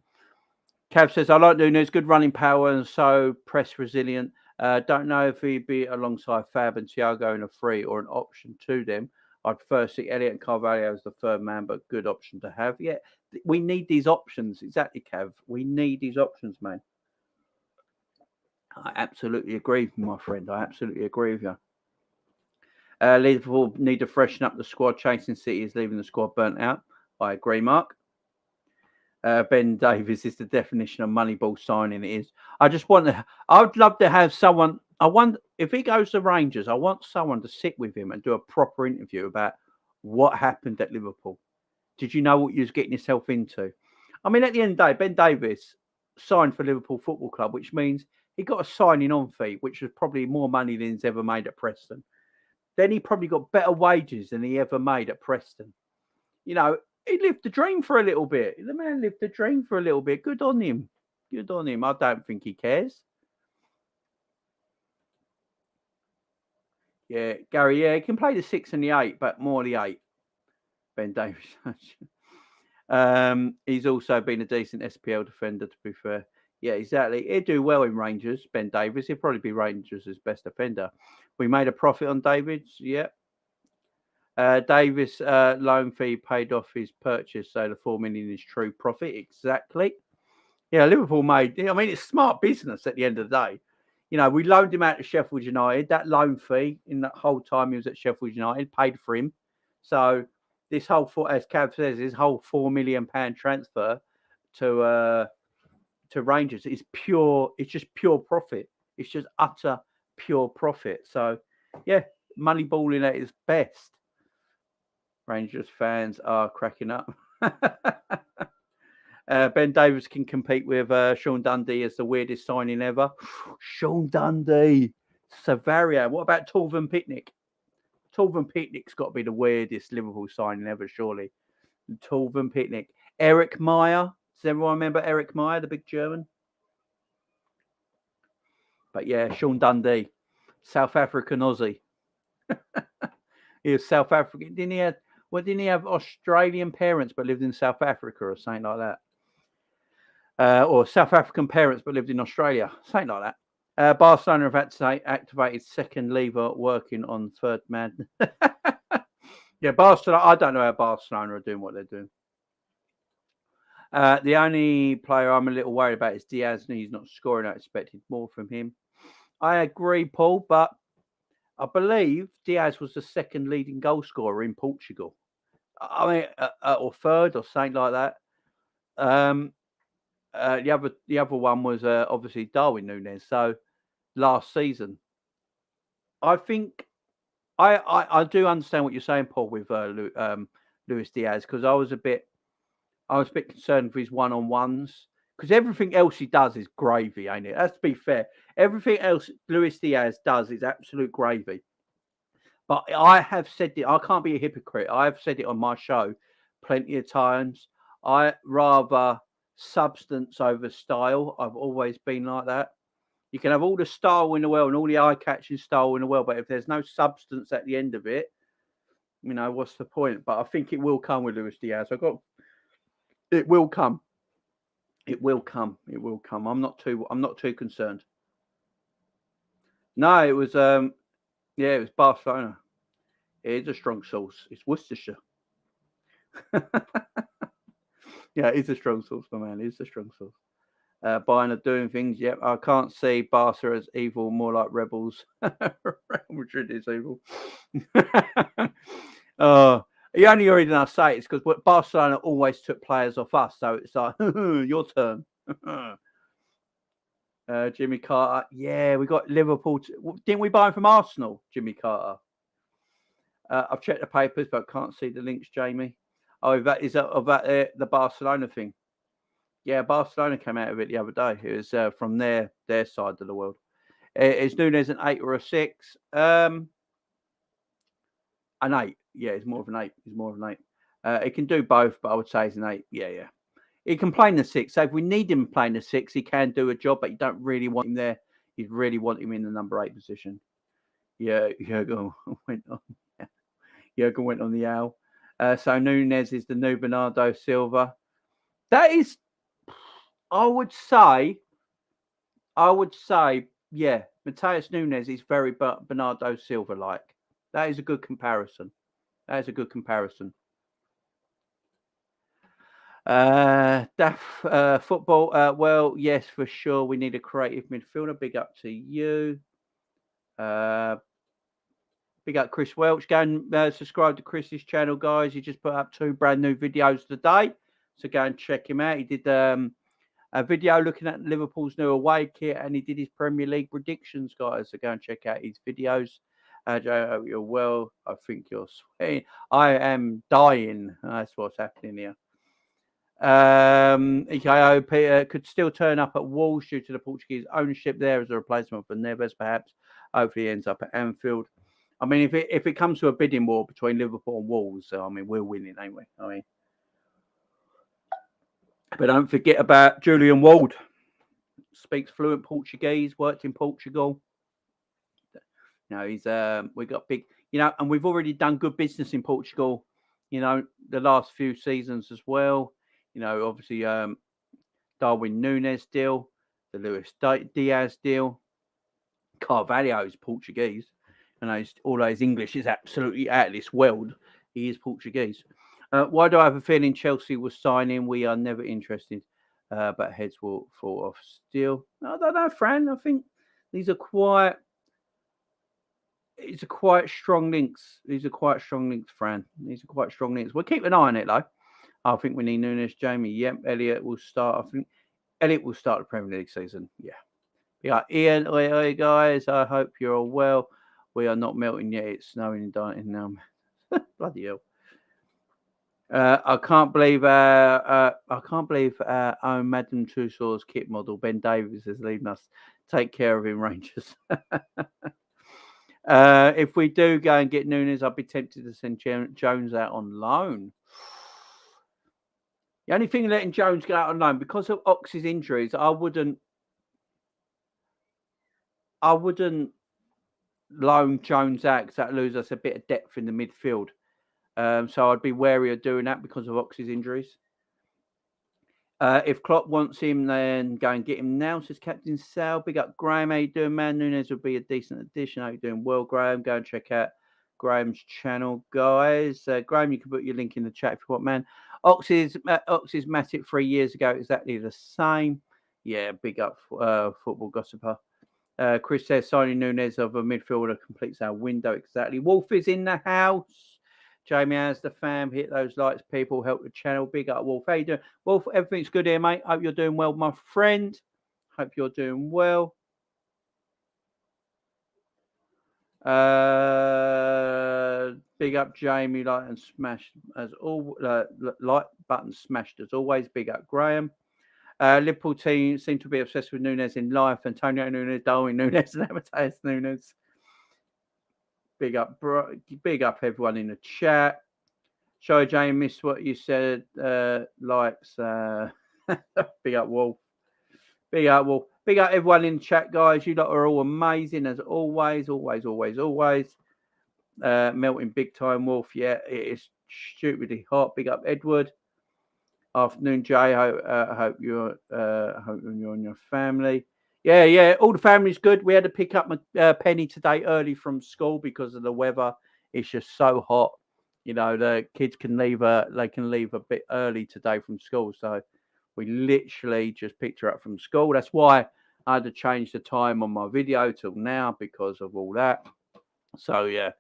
Cav says, I like Nunes, good running power and so press resilient. Don't know if he'd be alongside Fab and Thiago in a free or an option to them. I'd first see Elliot and Carvalho as the third man, but good option to have. Yeah, we need these options. Exactly, Cav. We need these options, man. I absolutely agree, my friend. I absolutely agree with you. Liverpool need to freshen up the squad. Chasing City is leaving the squad burnt out. I agree, Mark. Ben Davies is the definition of Moneyball signing. It is. I would love to have someone. I wonder if he goes to Rangers. I want someone to sit with him and do a proper interview about what happened at Liverpool. Did you know what you was getting yourself into? I mean, at the end of the day, Ben Davies signed for Liverpool Football Club, which means he got a signing on fee, which was probably more money than he's ever made at Preston. Then he probably got better wages than he ever made at Preston. You know, he lived the dream for a little bit. The man lived the dream for a little bit. Good on him. Good on him. I don't think he cares. Yeah, Gary, he can play the 6 and the 8, but more the 8. Ben Davies. He's also been a decent SPL defender, to be fair. Yeah, exactly. He'd do well in Rangers, Ben Davies. He'd probably be Rangers' best defender. We made a profit on Davies. Yeah. Davies loan fee paid off his purchase, so the 4 million is true profit. Exactly. Yeah, Liverpool made. I mean, it's smart business at the end of the day. You know, we loaned him out to Sheffield United. That loan fee in that whole time he was at Sheffield United paid for him. So this whole, as Cav says, this whole £4 million transfer to Rangers is pure. It's just pure profit. It's just utter pure profit. So yeah, money balling at its best. Rangers fans are cracking up. Ben Davies can compete with Sean Dundee as the weirdest signing ever. Sean Dundee. Savaria. What about Torvin Picnic? Torvin Picnic's got to be the weirdest Liverpool signing ever, surely. Torvin Picnic. Eric Meyer. Does everyone remember Eric Meyer, the big German? But yeah, Sean Dundee. South African Aussie. He was South African. Didn't he have Australian parents but lived in South Africa or something like that? Or South African parents but lived in Australia, something like that. Barcelona have activated second lever working on third man. Yeah, Barcelona. I don't know how Barcelona are doing what they're doing. The only player I'm a little worried about is Diaz, and he's not scoring. I expected more from him. I agree, Paul, but I believe Diaz was the second leading goal scorer in Portugal. I mean, or third or something like that. The other one was obviously Darwin Nunes. So last season, I think I do understand what you're saying, Paul, with Luis Diaz, because I was a bit concerned for his one-on-ones, because everything else he does is gravy, ain't it? Let's be fair. Everything else Luis Diaz does is absolute gravy. But I have said it. I can't be a hypocrite. I have said it on my show plenty of times. I rather substance over style. I've always been like that. You can have all the style in the world and all the eye-catching style in the world, but if there's no substance at the end of it, you know, what's the point? But I think it will come with Luis Diaz. It will come. It will come. It will come. I'm not too concerned. No, it was it was Barcelona. It's a strong sauce. It's Worcestershire. Yeah, it's a strong sauce, my man. It's a strong sauce. Buying and doing things. Yep, I can't see Barca as evil, more like rebels. Real Madrid is evil. The only reason I say it is because Barcelona always took players off us, so it's like your turn. Jimmy Carter, yeah, we got Liverpool. Didn't we buy him from Arsenal, Jimmy Carter? I've checked the papers, but can't see the links, Jamie. Oh, that is the Barcelona thing. Yeah, Barcelona came out of it the other day. It was from their side of the world. Is Nunes an 8 or a 6? An 8. Yeah, it's more of an 8. He's more of an 8. He can do both, but I would say he's an 8. Yeah. He can play in the 6. So if we need him playing the 6, he can do a job, but you don't really want him there. You really want him in the number 8 position. Yeah, Jurgen went on. Jurgen went on the owl. So Nunes is the new Bernardo Silva. That is, I would say, yeah, Matheus Nunes is very Bernardo Silva-like. That is a good comparison. Football. Well, yes, for sure. We need a creative midfielder. Big up to you. Big up Chris Welch. Go and subscribe to Chris's channel, guys. He just put up 2 brand new videos today. So go and check him out. He did a video looking at Liverpool's new away kit, and he did his Premier League predictions, guys. So go and check out his videos. Joe, I hope you're well. I think you're sweating. I am dying. That's what's happening here. EKO Peter could still turn up at Wolves due to the Portuguese ownership there as a replacement for Neves, perhaps. Hopefully he ends up at Anfield. I mean, if it comes to a bidding war between Liverpool and Wolves, I mean, we're winning, ain't we? I mean, but don't forget about Julian Ward. Speaks fluent Portuguese, worked in Portugal. He's we got big, and we've already done good business in Portugal, the last few seasons as well. Obviously, Darwin Nunes deal, the Luis Diaz deal. Carvalho is Portuguese. Although his English is absolutely out of this world, he is Portuguese. Why do I have a feeling Chelsea will sign him? We are never interested, but heads will fall off still. I don't know, Fran. I think these are quite strong links. These are quite strong links, Fran. These are quite strong links. We'll keep an eye on it, though. I think we need Nunes, Jamie. Yep, Elliot will start. I think Elliot will start the Premier League season. Yeah, Ian. Oi, guys. I hope you're all well. We are not melting yet. It's snowing and dying now. Bloody hell. I can't believe our own Madame Tussauds kit model, Ben Davies, is leaving us. Take care of him, Rangers. If we do go and get Nunes, I'd be tempted to send Jones out on loan. The only thing letting Jones go out on loan, because of Ox's injuries, I wouldn't loan Jones out because that loses us a bit of depth in the midfield. So I'd be wary of doing that because of Ox's injuries. If Klopp wants him, then go and get him now, says Captain Sal. Big up Graham. How you doing, man? Nunes would be a decent addition. How you doing? Well, Graham. Go and check out Graham's channel, guys. Graham, you can put your link in the chat if you want, man. Ox's Matic 3 years ago, exactly the same. Yeah, big up football gossiper. Chris says signing Nunes of a midfielder completes our window. Exactly. Wolf is in the house. Jamie, how's the fam? Hit those likes, people. Help the channel. Big up, Wolf. How you doing? Wolf, everything's good here, mate. Hope you're doing well, my friend. Hope you're doing well. Big up, Jamie. Like and smash as all. Like button smashed as always. Big up, Graham. Liverpool team seem to be obsessed with Nunes in life. Antonio Nunes, Darwin Nunes, and Matheus Nunes. Big up, bro. Big up, everyone in the chat. Sorry, Jane, missed what you said. Likes. Big up, Wolf. Big up, Wolf. Big up, everyone in the chat, guys. You lot are all amazing as always. Melting big time, Wolf. Yeah, it is stupidly hot. Big up, Edward. Afternoon, Jay. I hope you're you and your family. Yeah. All the family's good. We had to pick up Penny today early from school because of the weather. It's just so hot. The kids can leave. They can leave a bit early today from school. So we literally just picked her up from school. That's why I had to change the time on my video till now because of all that. So yeah,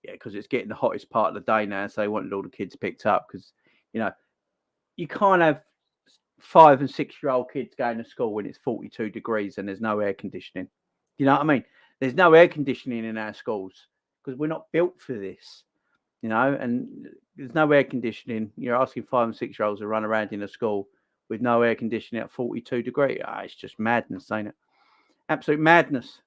Yeah, because it's getting the hottest part of the day now, so they wanted all the kids picked up because, you can't have 5 and 6-year-old kids going to school when it's 42 degrees and there's no air conditioning. You know what I mean? There's no air conditioning in our schools because we're not built for this, and there's no air conditioning. You're asking 5 and 6-year-olds to run around in a school with no air conditioning at 42 degrees. It's just madness, ain't it? Absolute madness.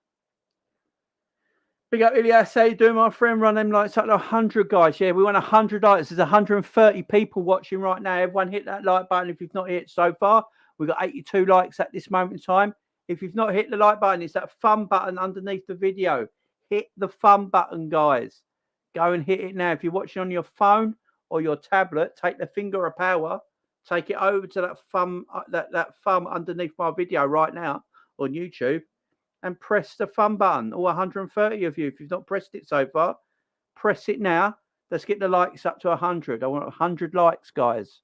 Big up, Ilias. How you doing, my friend? Run them likes up to 100, guys. Yeah, we want 100 likes. There's 130 people watching right now. Everyone hit that like button if you've not hit so far. We've got 82 likes at this moment in time. If you've not hit the like button, it's that thumb button underneath the video. Hit the thumb button, guys. Go and hit it now. If you're watching on your phone or your tablet, take the finger of power, take it over to that thumb, that thumb underneath my video right now on YouTube, and press the thumb button. All 130 of you, if you've not pressed it so far, press it now. Let's get the likes up to 100. I want 100 likes, guys.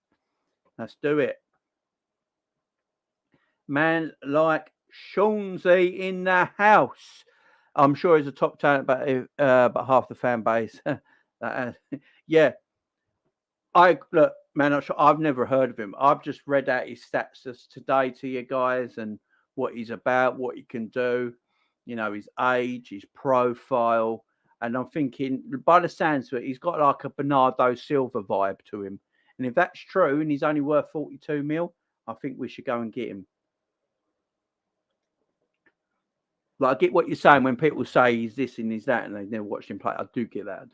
Let's do it. Man like Shawnzy in the house. I'm sure he's a top talent, but half the fan base. Yeah. Look, man, I've never heard of him. I've just read out his stats today to you guys and what he's about, what he can do, his age, his profile. And I'm thinking, by the sounds of it, he's got like a Bernardo Silva vibe to him. And if that's true and he's only worth 42 mil, I think we should go and get him. Like, I get what you're saying when people say he's this and he's that and they've never watched him play. I do get that.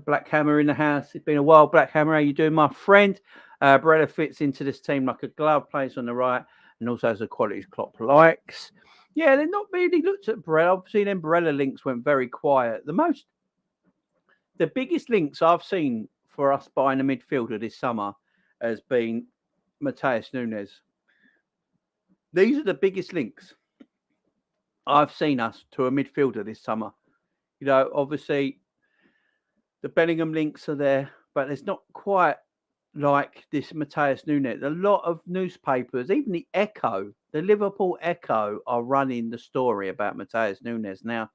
Black Hammer in the house. It's been a while, Black Hammer. How you doing, my friend? Barella fits into this team like a glove, plays on the right, and also has the qualities Klopp likes. Yeah, they're not really looked at Barella. Obviously, them Barella links went very quiet. The biggest links I've seen for us buying a midfielder this summer has been Matheus Nunes. These are the biggest links I've seen us to a midfielder this summer. Obviously, the Bellingham links are there, but it's not quite like this Matheus Nunes. A lot of newspapers, even the Echo, the Liverpool Echo, are running the story about Matheus Nunes. Now,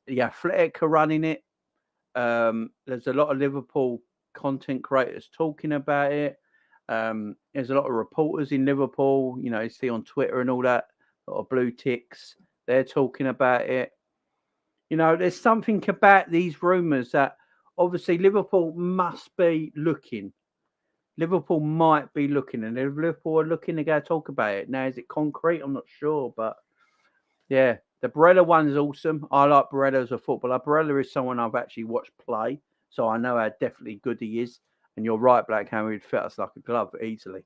the Athletic are running it. There's a lot of Liverpool content creators talking about it. There's a lot of reporters in Liverpool, you see on Twitter and all that, a lot of blue ticks. They're talking about it. There's something about these rumours that obviously Liverpool must be looking. Liverpool might be looking, and if Liverpool are looking, they're going to talk about it. Now, is it concrete? I'm not sure, but yeah, the Barella one is awesome. I like Barella as a footballer. Barella is someone I've actually watched play, so I know how definitely good he is. And you're right, Black Hammer, he'd fit us like a glove easily.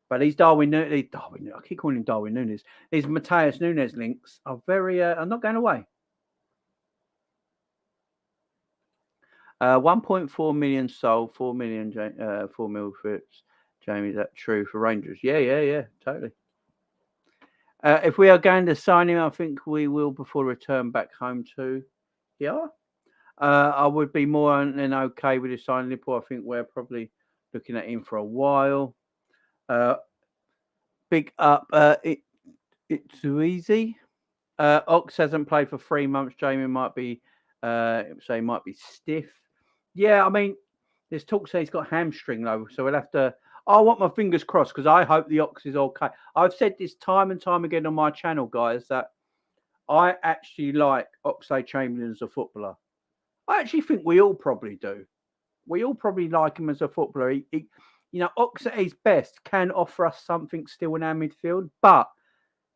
But these I keep calling him Darwin Nunes. These Matheus Nunes links are are not going away. 1.4 million sold, 4 million, 4 mil for Jamie. Is that true for Rangers? Yeah, totally. If we are going to sign him, I think we will before return back home to here. I would be more than okay with his signing Liverpool. I think we're probably looking at him for a while. Big up, it's too easy. Ox hasn't played for 3 months. Jamie might be stiff. Yeah, I mean, there's talk saying he's got hamstring though, so we'll have to. I want my fingers crossed because I hope the Ox is okay. I've said this time and time again on my channel, guys, that I actually like Oxlade-Chamberlain as a footballer. I actually think we all probably do. We all probably like him as a footballer. Ox at his best can offer us something still in our midfield, but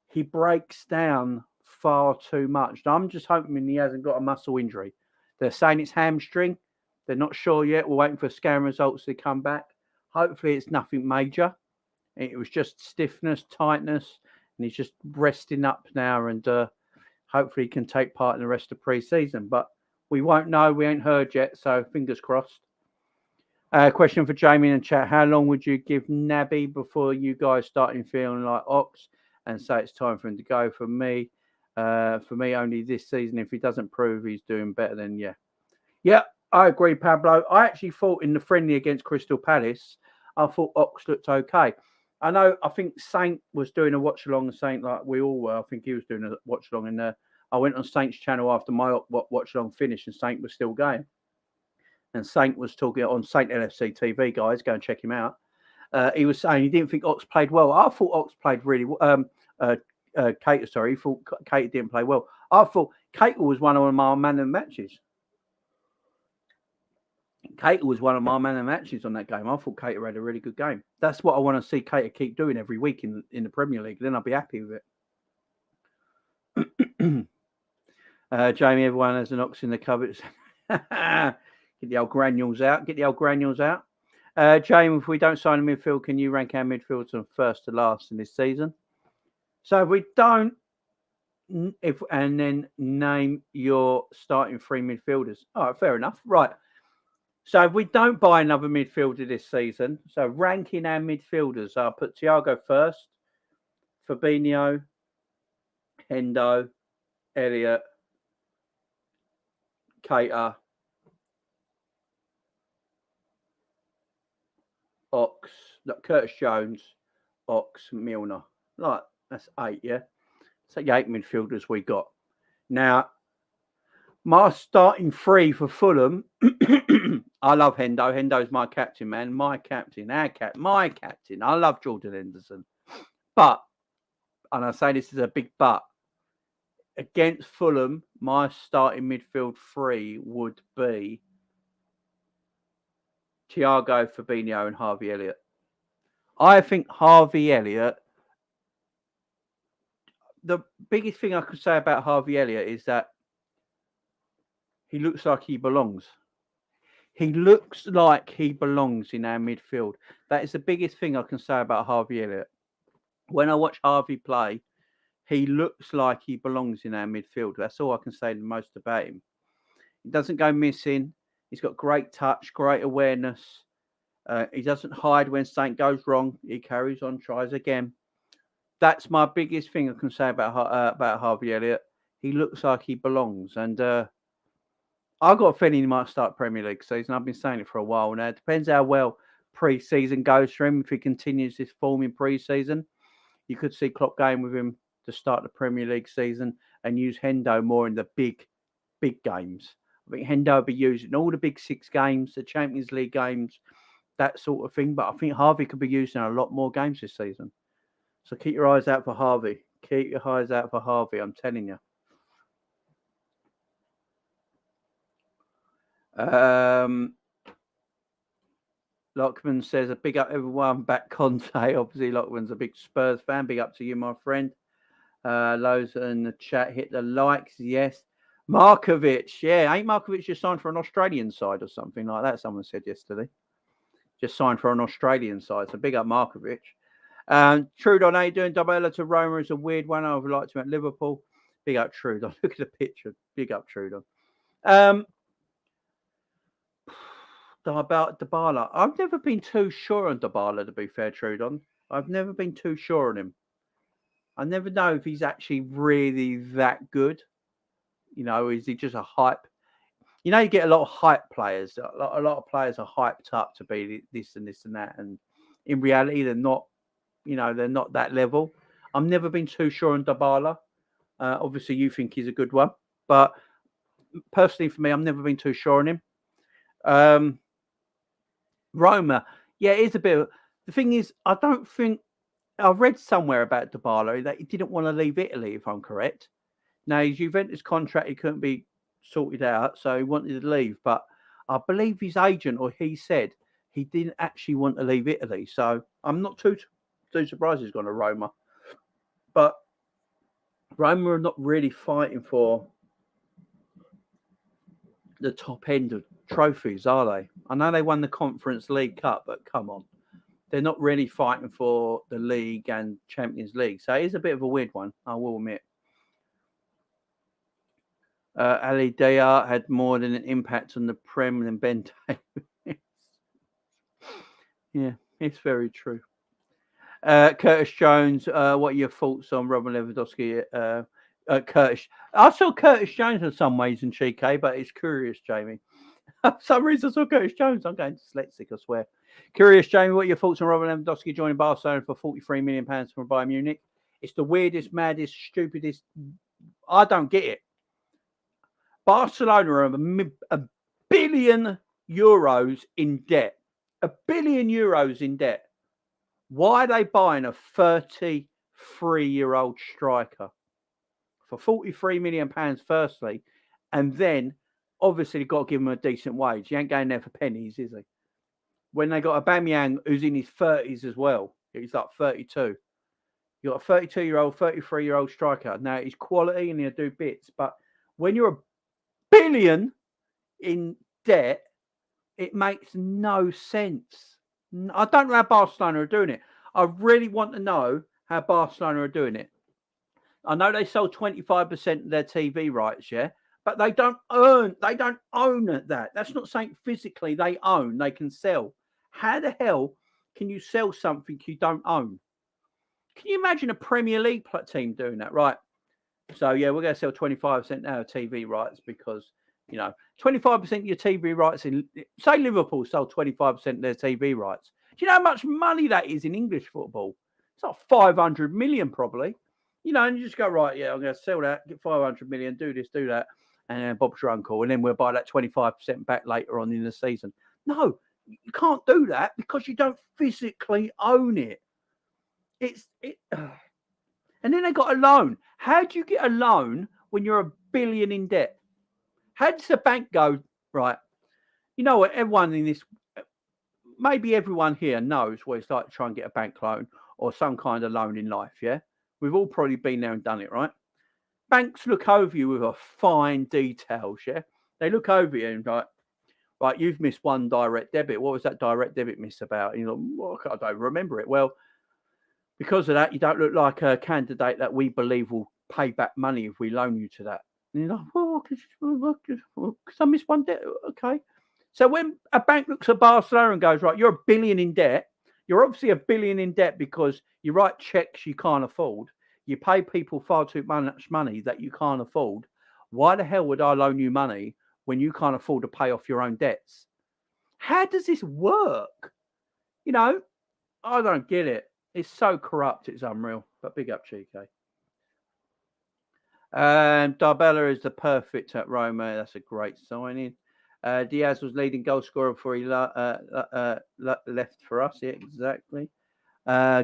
he breaks down far too much. I'm just hoping he hasn't got a muscle injury. They're saying it's hamstring. They're not sure yet. We're waiting for scan results to come back. Hopefully it's nothing major. It was just stiffness, tightness, and he's just resting up now, and hopefully he can take part in the rest of pre-season. But we won't know. We ain't heard yet, so fingers crossed. Question for Jamie in the chat. How long would you give Naby before you guys starting feeling like Ox and say it's time for him to go? For me, only this season. If he doesn't prove he's doing better, then yeah. Yeah, I agree, Pablo. I actually thought in the friendly against Crystal Palace, I thought Ox looked okay. I know. I think Saint was doing a watch along. Saint, like we all were. I think he was doing a watch along, and I went on Saint's channel after my watch along finished, and Saint was still going. And Saint was talking on Saint LFC TV. Guys, go and check him out. He was saying he didn't think Ox played well. I thought Ox played really well. Cater, sorry, he thought Cater didn't play well. I thought Cater was one of my man of the matches. Cater was one of my man of the matches on that game. I thought Cater had a really good game. That's what I want to see Cater keep doing every week in the Premier League. Then I'll be happy with it. Jamie, everyone has an Ox in the cupboard. Get the old granules out. Jamie, if we don't sign a midfield, can you rank our midfield from first to last in this season? So if we don't, and then name your starting 3 midfielders. All right, fair enough. Right. So if we don't buy another midfielder this season, so ranking our midfielders, I'll put Thiago first, Fabinho, Hendo, Elliott, Cater, Ox, Curtis Jones, Ox, Milner. Right, that's 8, yeah? So 8 midfielders we got. Now, my starting 3 for Fulham, I love Hendo. Hendo's my captain, man. My captain. I love Jordan Henderson. But, and I say this is a big but, against Fulham, my starting midfield 3 would be Thiago, Fabinho and Harvey Elliott. I think Harvey Elliott, the biggest thing I could say about Harvey Elliott is that he looks like he belongs. He looks like he belongs in our midfield. That is the biggest thing I can say about Harvey Elliott. When I watch Harvey play, he looks like he belongs in our midfield. That's all I can say the most about him. He doesn't go missing. He's got great touch, great awareness. He doesn't hide when something goes wrong. He carries on, tries again. That's my biggest thing I can say about Harvey Elliott. He looks like he belongs. And I've got a feeling he might start Premier League season. I've been saying it for a while now. It depends how well pre-season goes for him. If he continues this form in pre-season, you could see Klopp going with him to start the Premier League season and use Hendo more in the big games. I think Hendo will be used in all the big 6 games, the Champions League games, that sort of thing. But I think Harvey could be used in a lot more games this season. So keep your eyes out for Harvey. Keep your eyes out for Harvey, I'm telling you. Lockman says, a big up everyone, back Conte. Obviously, Lockman's a big Spurs fan. Big up to you, my friend. Loads in the chat. Hit the likes, yes. Markovic, yeah. Ain't Markovic just signed for an Australian side or something like that? Someone said yesterday. Just signed for an Australian side. So big up Markovic. Trudon, how you doing? Dabella to Roma is a weird one. I would like to at Liverpool. Big up Trudon. Look at the picture. Big up Trudon. About Dybala. I've never been too sure on Dybala, to be fair, Trudon. I've never been too sure on him. I never know if he's actually really that good. You know, is he just a hype? You know, you get a lot of hype players. A lot of players are hyped up to be this and this and that. And in reality, they're not, you know, they're not that level. I've never been too sure on Dybala. Obviously, you think he's a good one. But personally, for me, I've never been too sure on him. Roma, yeah, it is a bit. The thing is, I don't think I read somewhere about Dybala that he didn't want to leave Italy, if I'm correct. Now, his Juventus contract, he couldn't be sorted out, so he wanted to leave. But I believe his agent, or he said, he didn't actually want to leave Italy. So I'm not too surprised he's gone to Roma. But Roma are not really fighting for the top end of trophies, are they? I know they won the Conference League Cup, but come on. They're not really fighting for the league and Champions League. So it is a bit of a weird one, I will admit. Ali Dayar had more than an impact on the Prem than Ben Davies. Yeah, it's very true. Curtis Jones, what are your thoughts on Robin Lewandowski? Curtis, I saw Curtis Jones in some ways in Chique, but it's curious, Jamie. For some reason, I saw Curtis Jones. I'm going dyslexic, I swear. Curious, Jamie, what are your thoughts on Robert Lewandowski joining Barcelona for £43 million from Bayern Munich? It's the weirdest, maddest, stupidest. I don't get it. Barcelona are €1 billion in debt. €1 billion in debt. Why are they buying a 33-year-old striker for £43 million, firstly? And then, obviously, you've got to give him a decent wage. He ain't going there for pennies, is he? When they got Aubameyang, who's in his 30s as well. He's like 32. You got a 32-year-old, 33-year-old striker. Now, he's quality and he'll do bits. But when you're $1 billion in debt, it makes no sense. I don't know how Barcelona are doing it. I really want to know how Barcelona are doing it. I know they sold 25% of their TV rights, yeah, but they don't own that. That's not something physically they own. They can sell. How the hell can you sell something you don't own? Can you imagine a Premier League team doing that? Right. So, yeah, we're going to sell 25% now of TV rights because, 25% of your TV rights say Liverpool sold 25% of their TV rights. Do you know how much money that is in English football? It's like 500 million probably. And you just go, right, yeah, I'm going to sell that, get 500 million, do this, do that, and Bob's your uncle, and then we'll buy that 25% back later on in the season. No, you can't do that because you don't physically own it. And then they got a loan. How do you get a loan when you're $1 billion in debt? How does the bank go, right? You know what? Everyone in this, maybe everyone here knows what it's like to try and get a bank loan or some kind of loan in life, yeah? We've all probably been there and done it, right? Banks look over you with a fine details, yeah? They look over you and like, right, you've missed one direct debit. What was that direct debit miss about? And you're like, well, I don't remember it. Well, because of that, you don't look like a candidate that we believe will pay back money if we loan you to that. And you're like, well, because I missed one debt. Okay. So when a bank looks at Barcelona and goes, right, you're $1 billion in debt. You're obviously $1 billion in debt because you write checks you can't afford. You pay people far too much money that you can't afford. Why the hell would I loan you money when you can't afford to pay off your own debts? How does this work? I don't get it. It's so corrupt, it's unreal. But big up, Chico. Darbella is the perfect at Roma. That's a great signing. Diaz was leading goal scorer before he left for us. Yeah, exactly.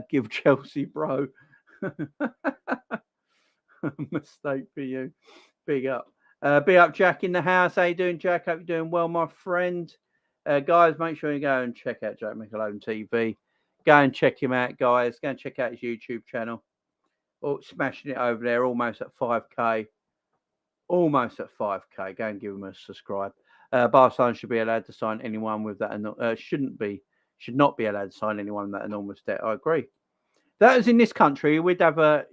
Give Chelsea, bro. Mistake for you. Big up. Big up, Jack in the house. How you doing, Jack? Hope you're doing well, my friend. Guys, make sure you go and check out Jack McAlone TV. Go and check him out, guys. Go and check out his YouTube channel. Oh, smashing it over there, almost at 5K. Almost at 5K. Go and give him a subscribe. Barcelona should be allowed to sign anyone with that. Should not be allowed to sign anyone with that enormous debt. I agree. That is in this country. We'd have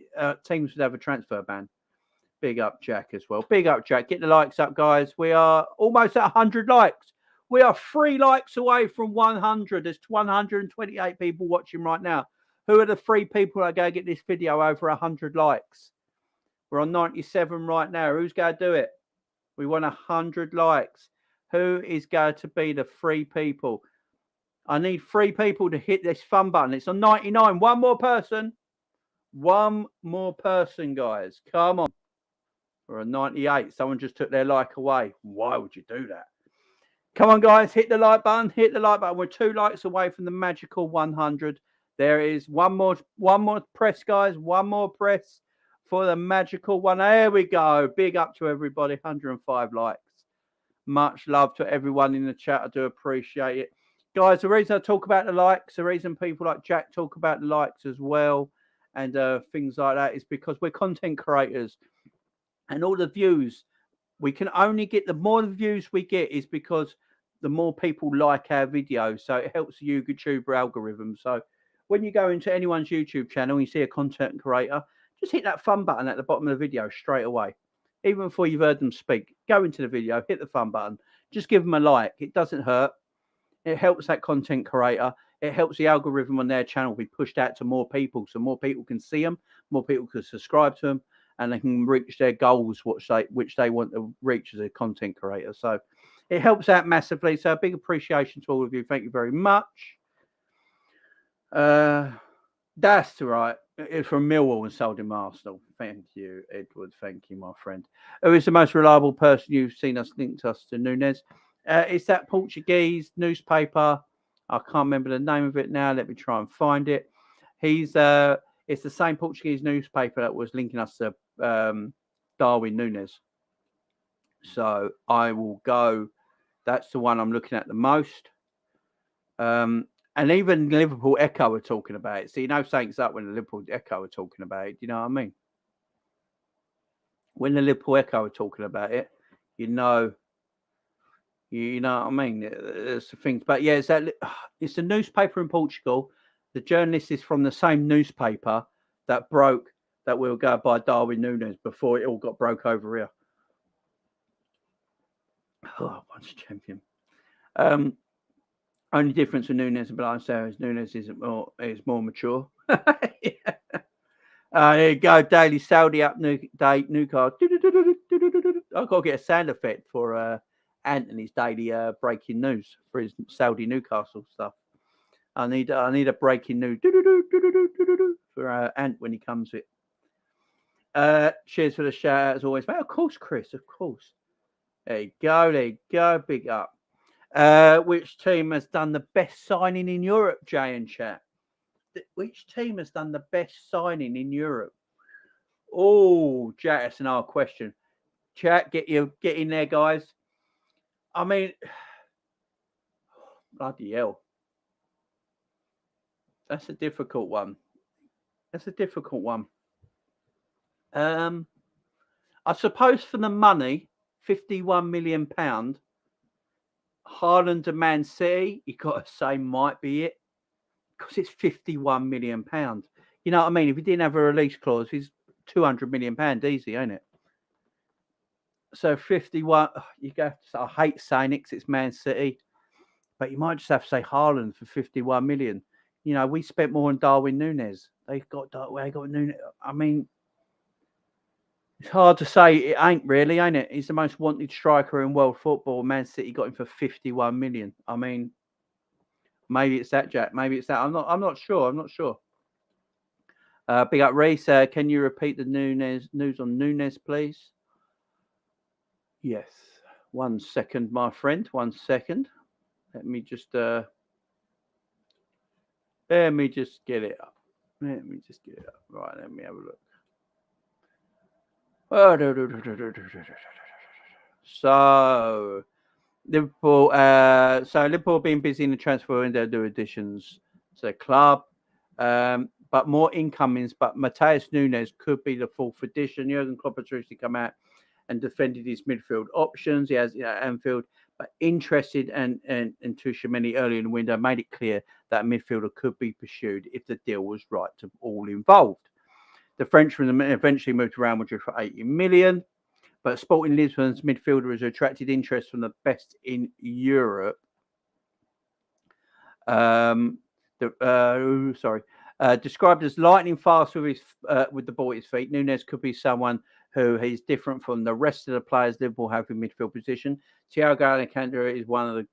teams would have a transfer ban. Big up, Jack, as well. Big up, Jack. Get the likes up, guys. We are almost at 100 likes. We are 3 likes away from 100. There's 128 people watching right now. Who are the 3 people that are going to get this video over 100 likes? We're on 97 right now. Who's going to do it? We want 100 likes. Who is going to be the 3 people? I need 3 people to hit this fun button. It's on 99. One more person. One more person, guys. Come on. We're on 98. Someone just took their like away. Why would you do that? Come on, guys. Hit the like button. Hit the like button. We're 2 likes away from the magical 100. There is one more press, guys. One more press for the magical one. There we go. Big up to everybody. 105 likes. Much love to everyone in the chat. I do appreciate it. Guys, the reason I talk about the likes, the reason people like Jack talk about the likes as well and things like that is because we're content creators. And all the views, we can only get, the more the views we get is because the more people like our videos. So it helps the YouTube algorithm. So when you go into anyone's YouTube channel and you see a content creator, just hit that fun button at the bottom of the video straight away. Even before you've heard them speak, go into the video, hit the fun button. Just give them a like. It doesn't hurt. It helps that content creator. It helps the algorithm on their channel be pushed out to more people so more people can see them, more people can subscribe to them, and they can reach their goals, which they want to reach as a content creator. So it helps out massively. So a big appreciation to all of you. Thank you very much. That's right. It's from Millwall and sold him Arsenal. Thank you, Edward. Thank you, my friend. Who is the most reliable person you've seen us linked us to Nunes? It's that Portuguese newspaper. I can't remember the name of it now. Let me try and find it. It's the same Portuguese newspaper that was linking us to Darwin Nunes. So I will go. That's the one I'm looking at the most. And even Liverpool Echo are talking about it. So you know something's up when the Liverpool Echo are talking about it. You know what I mean? When the Liverpool Echo are talking about it, you know what I mean? There's the things. But yeah, it's a newspaper in Portugal. The journalist is from the same newspaper that will go by Darwin Nunes before it all got broke over here. Oh, once champion. Only difference with Nunes and Blanchard is Nunes is more mature. Yeah. There you go, Daily Saudi up Newcastle. I've got to get a sound effect for Anthony's daily breaking news for his Saudi Newcastle stuff. I need a breaking news for Ant when he comes with. Cheers for the shout out as always, mate. Of course, Chris. Of course. There you go. Big up. Which team has done the best signing in Europe, Jay and chat? Which team has done the best signing in Europe? Oh, Jack, that's an hard question. Chat, get in there, guys. I mean, bloody hell. That's a difficult one. I suppose for the money, £51 million, Haaland and Man City, you got to say might be it. Because it's £51 million. You know what I mean? If he didn't have a release clause, he's £200 million easy, ain't it? So 51, you go. I hate saying it 'cause it's Man City, but you might just have to say Haaland for 51 million. You know, we spent more on Darwin Nunes. They got Nunes. I mean, it's hard to say. It ain't really, ain't it? He's the most wanted striker in world football. Man City got him for 51 million. I mean, maybe it's that, Jack. Maybe it's that. I'm not sure. Big up, Reese. Can you repeat the news on Nunes, please? Yes. 1 second, my friend. 1 second. Let me just get it up. Right, let me have a look. So Liverpool. Liverpool being busy in the transfer window, do additions to the club. But more incomings. But Matheus Nunes could be the fourth addition. Jurgen Klopp has recently come out and defended his midfield options. He has Anfield, but interested and Tuchemeni early in the window made it clear that a midfielder could be pursued if the deal was right to all involved. The Frenchman eventually moved to Real Madrid for 80 million, but Sporting Lisbon's midfielder has attracted interest from the best in Europe. Described as lightning fast with the ball at his feet, Nunes could be someone who is different from the rest of the players Liverpool have in midfield position. Thiago Alcantara is one of the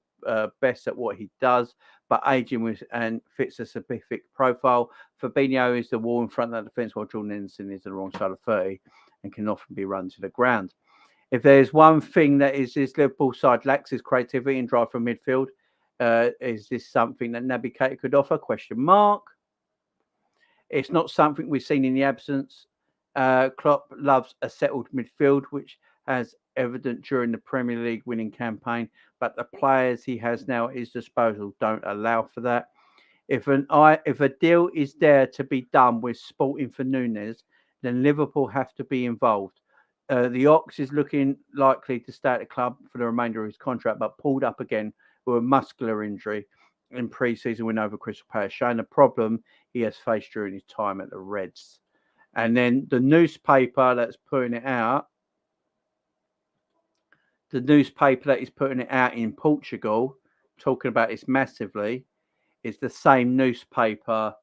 best at what he does, but aging and fits a specific profile. Fabinho is the wall in front of that defence, while Jordan Henderson is the wrong side of 30 and can often be run to the ground. If there's one thing that this Liverpool side lacks is creativity and drive from midfield. Is this something that Naby Keita could offer? ? It's not something we've seen in the absence. Klopp loves a settled midfield, which has evident during the Premier League winning campaign, but the players he has now at his disposal don't allow for that. If a deal is there to be done with Sporting for Nunes, then Liverpool have to be involved. The Ox is looking likely to stay at the club for the remainder of his contract, but pulled up again with a muscular injury in pre-season win over Crystal Palace, showing the problem he has faced during his time at the Reds. And then the newspaper that's putting it out, in Portugal, talking about this massively, is the same newspaper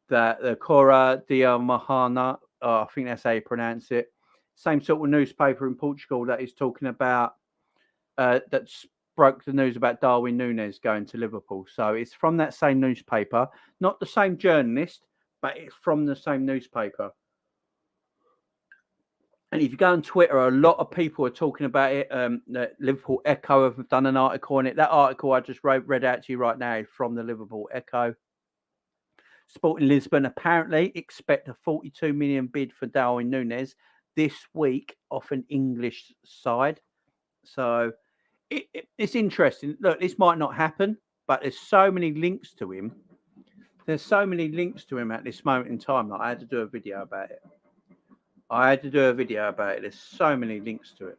that the Cora Dia Mahana, I think that's how you pronounce it, same sort of newspaper in Portugal that is talking about that's broke the news about Darwin Nunes going to Liverpool. So it's from that same newspaper, not the same journalist, but it's from the same newspaper. And if you go on Twitter, a lot of people are talking about it. The Liverpool Echo have done an article on it. That article I just read out to you right now is from the Liverpool Echo. Sporting Lisbon apparently expect a 42 million bid for Darwin Nunes this week off an English side. So it's interesting. Look, this might not happen, but there's so many links to him. There's so many links to him at this moment in time that I had to do a video about it. There's so many links to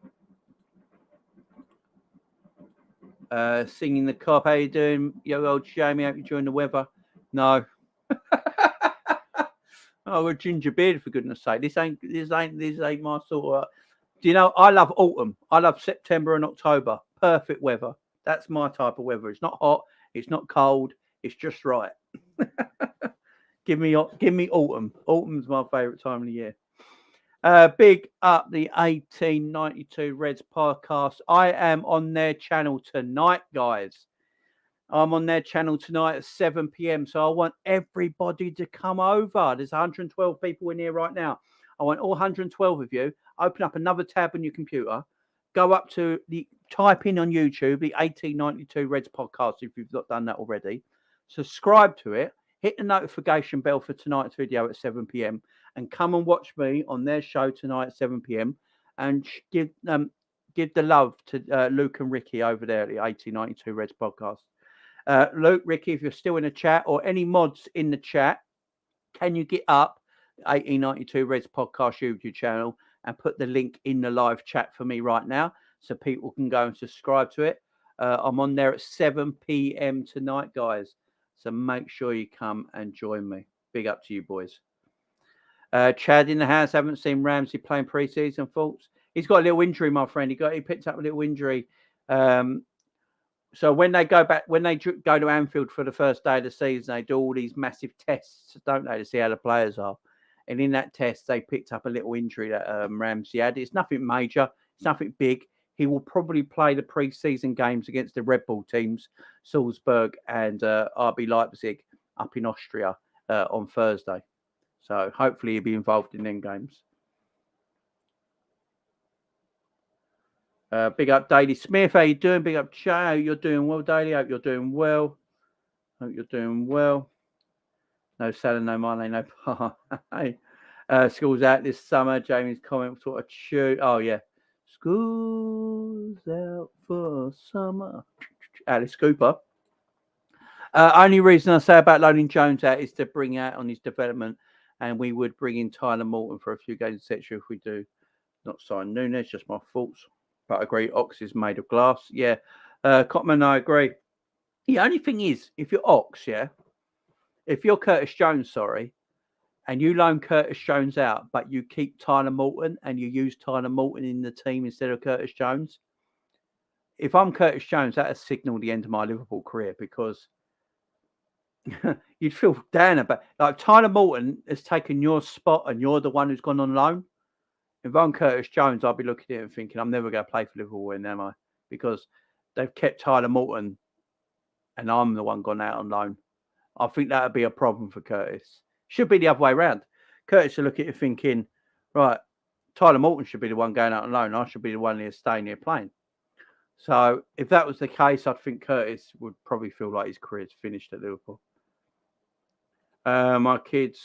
it. Singing the cop, how you doing? Yo, old Jamie, hope you enjoying the weather. No. Oh, a ginger beard, for goodness sake. This ain't my sort of. Do you know, I love autumn. I love September and October. Perfect weather. That's my type of weather. It's not hot. It's not cold. It's just right. Give me autumn. Autumn's my favourite time of the year. Big up the 1892 Reds podcast. I am on their channel tonight, guys. I'm on their channel tonight at 7 p.m. So I want everybody to come over. There's 112 people in here right now. I want all 112 of you. Open up another tab on your computer. Go up to type in on YouTube, the 1892 Reds podcast, if you've not done that already. Subscribe to it. Hit the notification bell for tonight's video at 7 p.m. and come and watch me on their show tonight at 7 p.m. and give the love to Luke and Ricky over there at the 1892 Reds podcast. Luke, Ricky, if you're still in the chat or any mods in the chat, can you get up 1892 Reds podcast YouTube channel and put the link in the live chat for me right now so people can go and subscribe to it. I'm on there at 7 p.m. tonight, guys. So make sure you come and join me. Big up to you, boys. Chad in the house. Haven't seen Ramsey playing pre-season. Thoughts? He's got a little injury, my friend. He picked up a little injury. So when they go to Anfield for the first day of the season, they do all these massive tests, don't they, to see how the players are. And in that test, they picked up a little injury that Ramsey had. It's nothing major. It's nothing big. He will probably play the pre-season games against the Red Bull teams, Salzburg and RB Leipzig up in Austria on Thursday. So hopefully he'll be involved in them games. Big up, Daly Smith. How you doing? Big up, Jay. You're doing well, Daly. Hope you're doing well. No salad, no money, no pie. School's out this summer. Jamie's comment sort of shoot. Oh, yeah. School's out for summer. Alice Cooper. Only reason I say about loaning Jones out is to bring out on his development, and we would bring in Tyler Morton for a few games, etc. if we do not sign Nunes. Just my thoughts. But I agree, Ox is made of glass. Yeah. Cotman, I agree. The only thing is, if you're Ox, yeah, if you're Curtis Jones, sorry, and you loan Curtis Jones out, but you keep Tyler Morton and you use Tyler Morton in the team instead of Curtis Jones, if I'm Curtis Jones, that has signalled the end of my Liverpool career because you'd feel down about like Tyler Morton has taken your spot and you're the one who's gone on loan. If I'm Curtis Jones, I'll be looking at it and thinking, I'm never going to play for Liverpool, am I? Because they've kept Tyler Morton and I'm the one gone out on loan. I think that would be a problem for Curtis. Should be the other way around. Curtis should look at it thinking, right, Tyler Morton should be the one going out on loan. I should be the one here staying here playing. So if that was the case, I'd think Curtis would probably feel like his career's finished at Liverpool. My kids'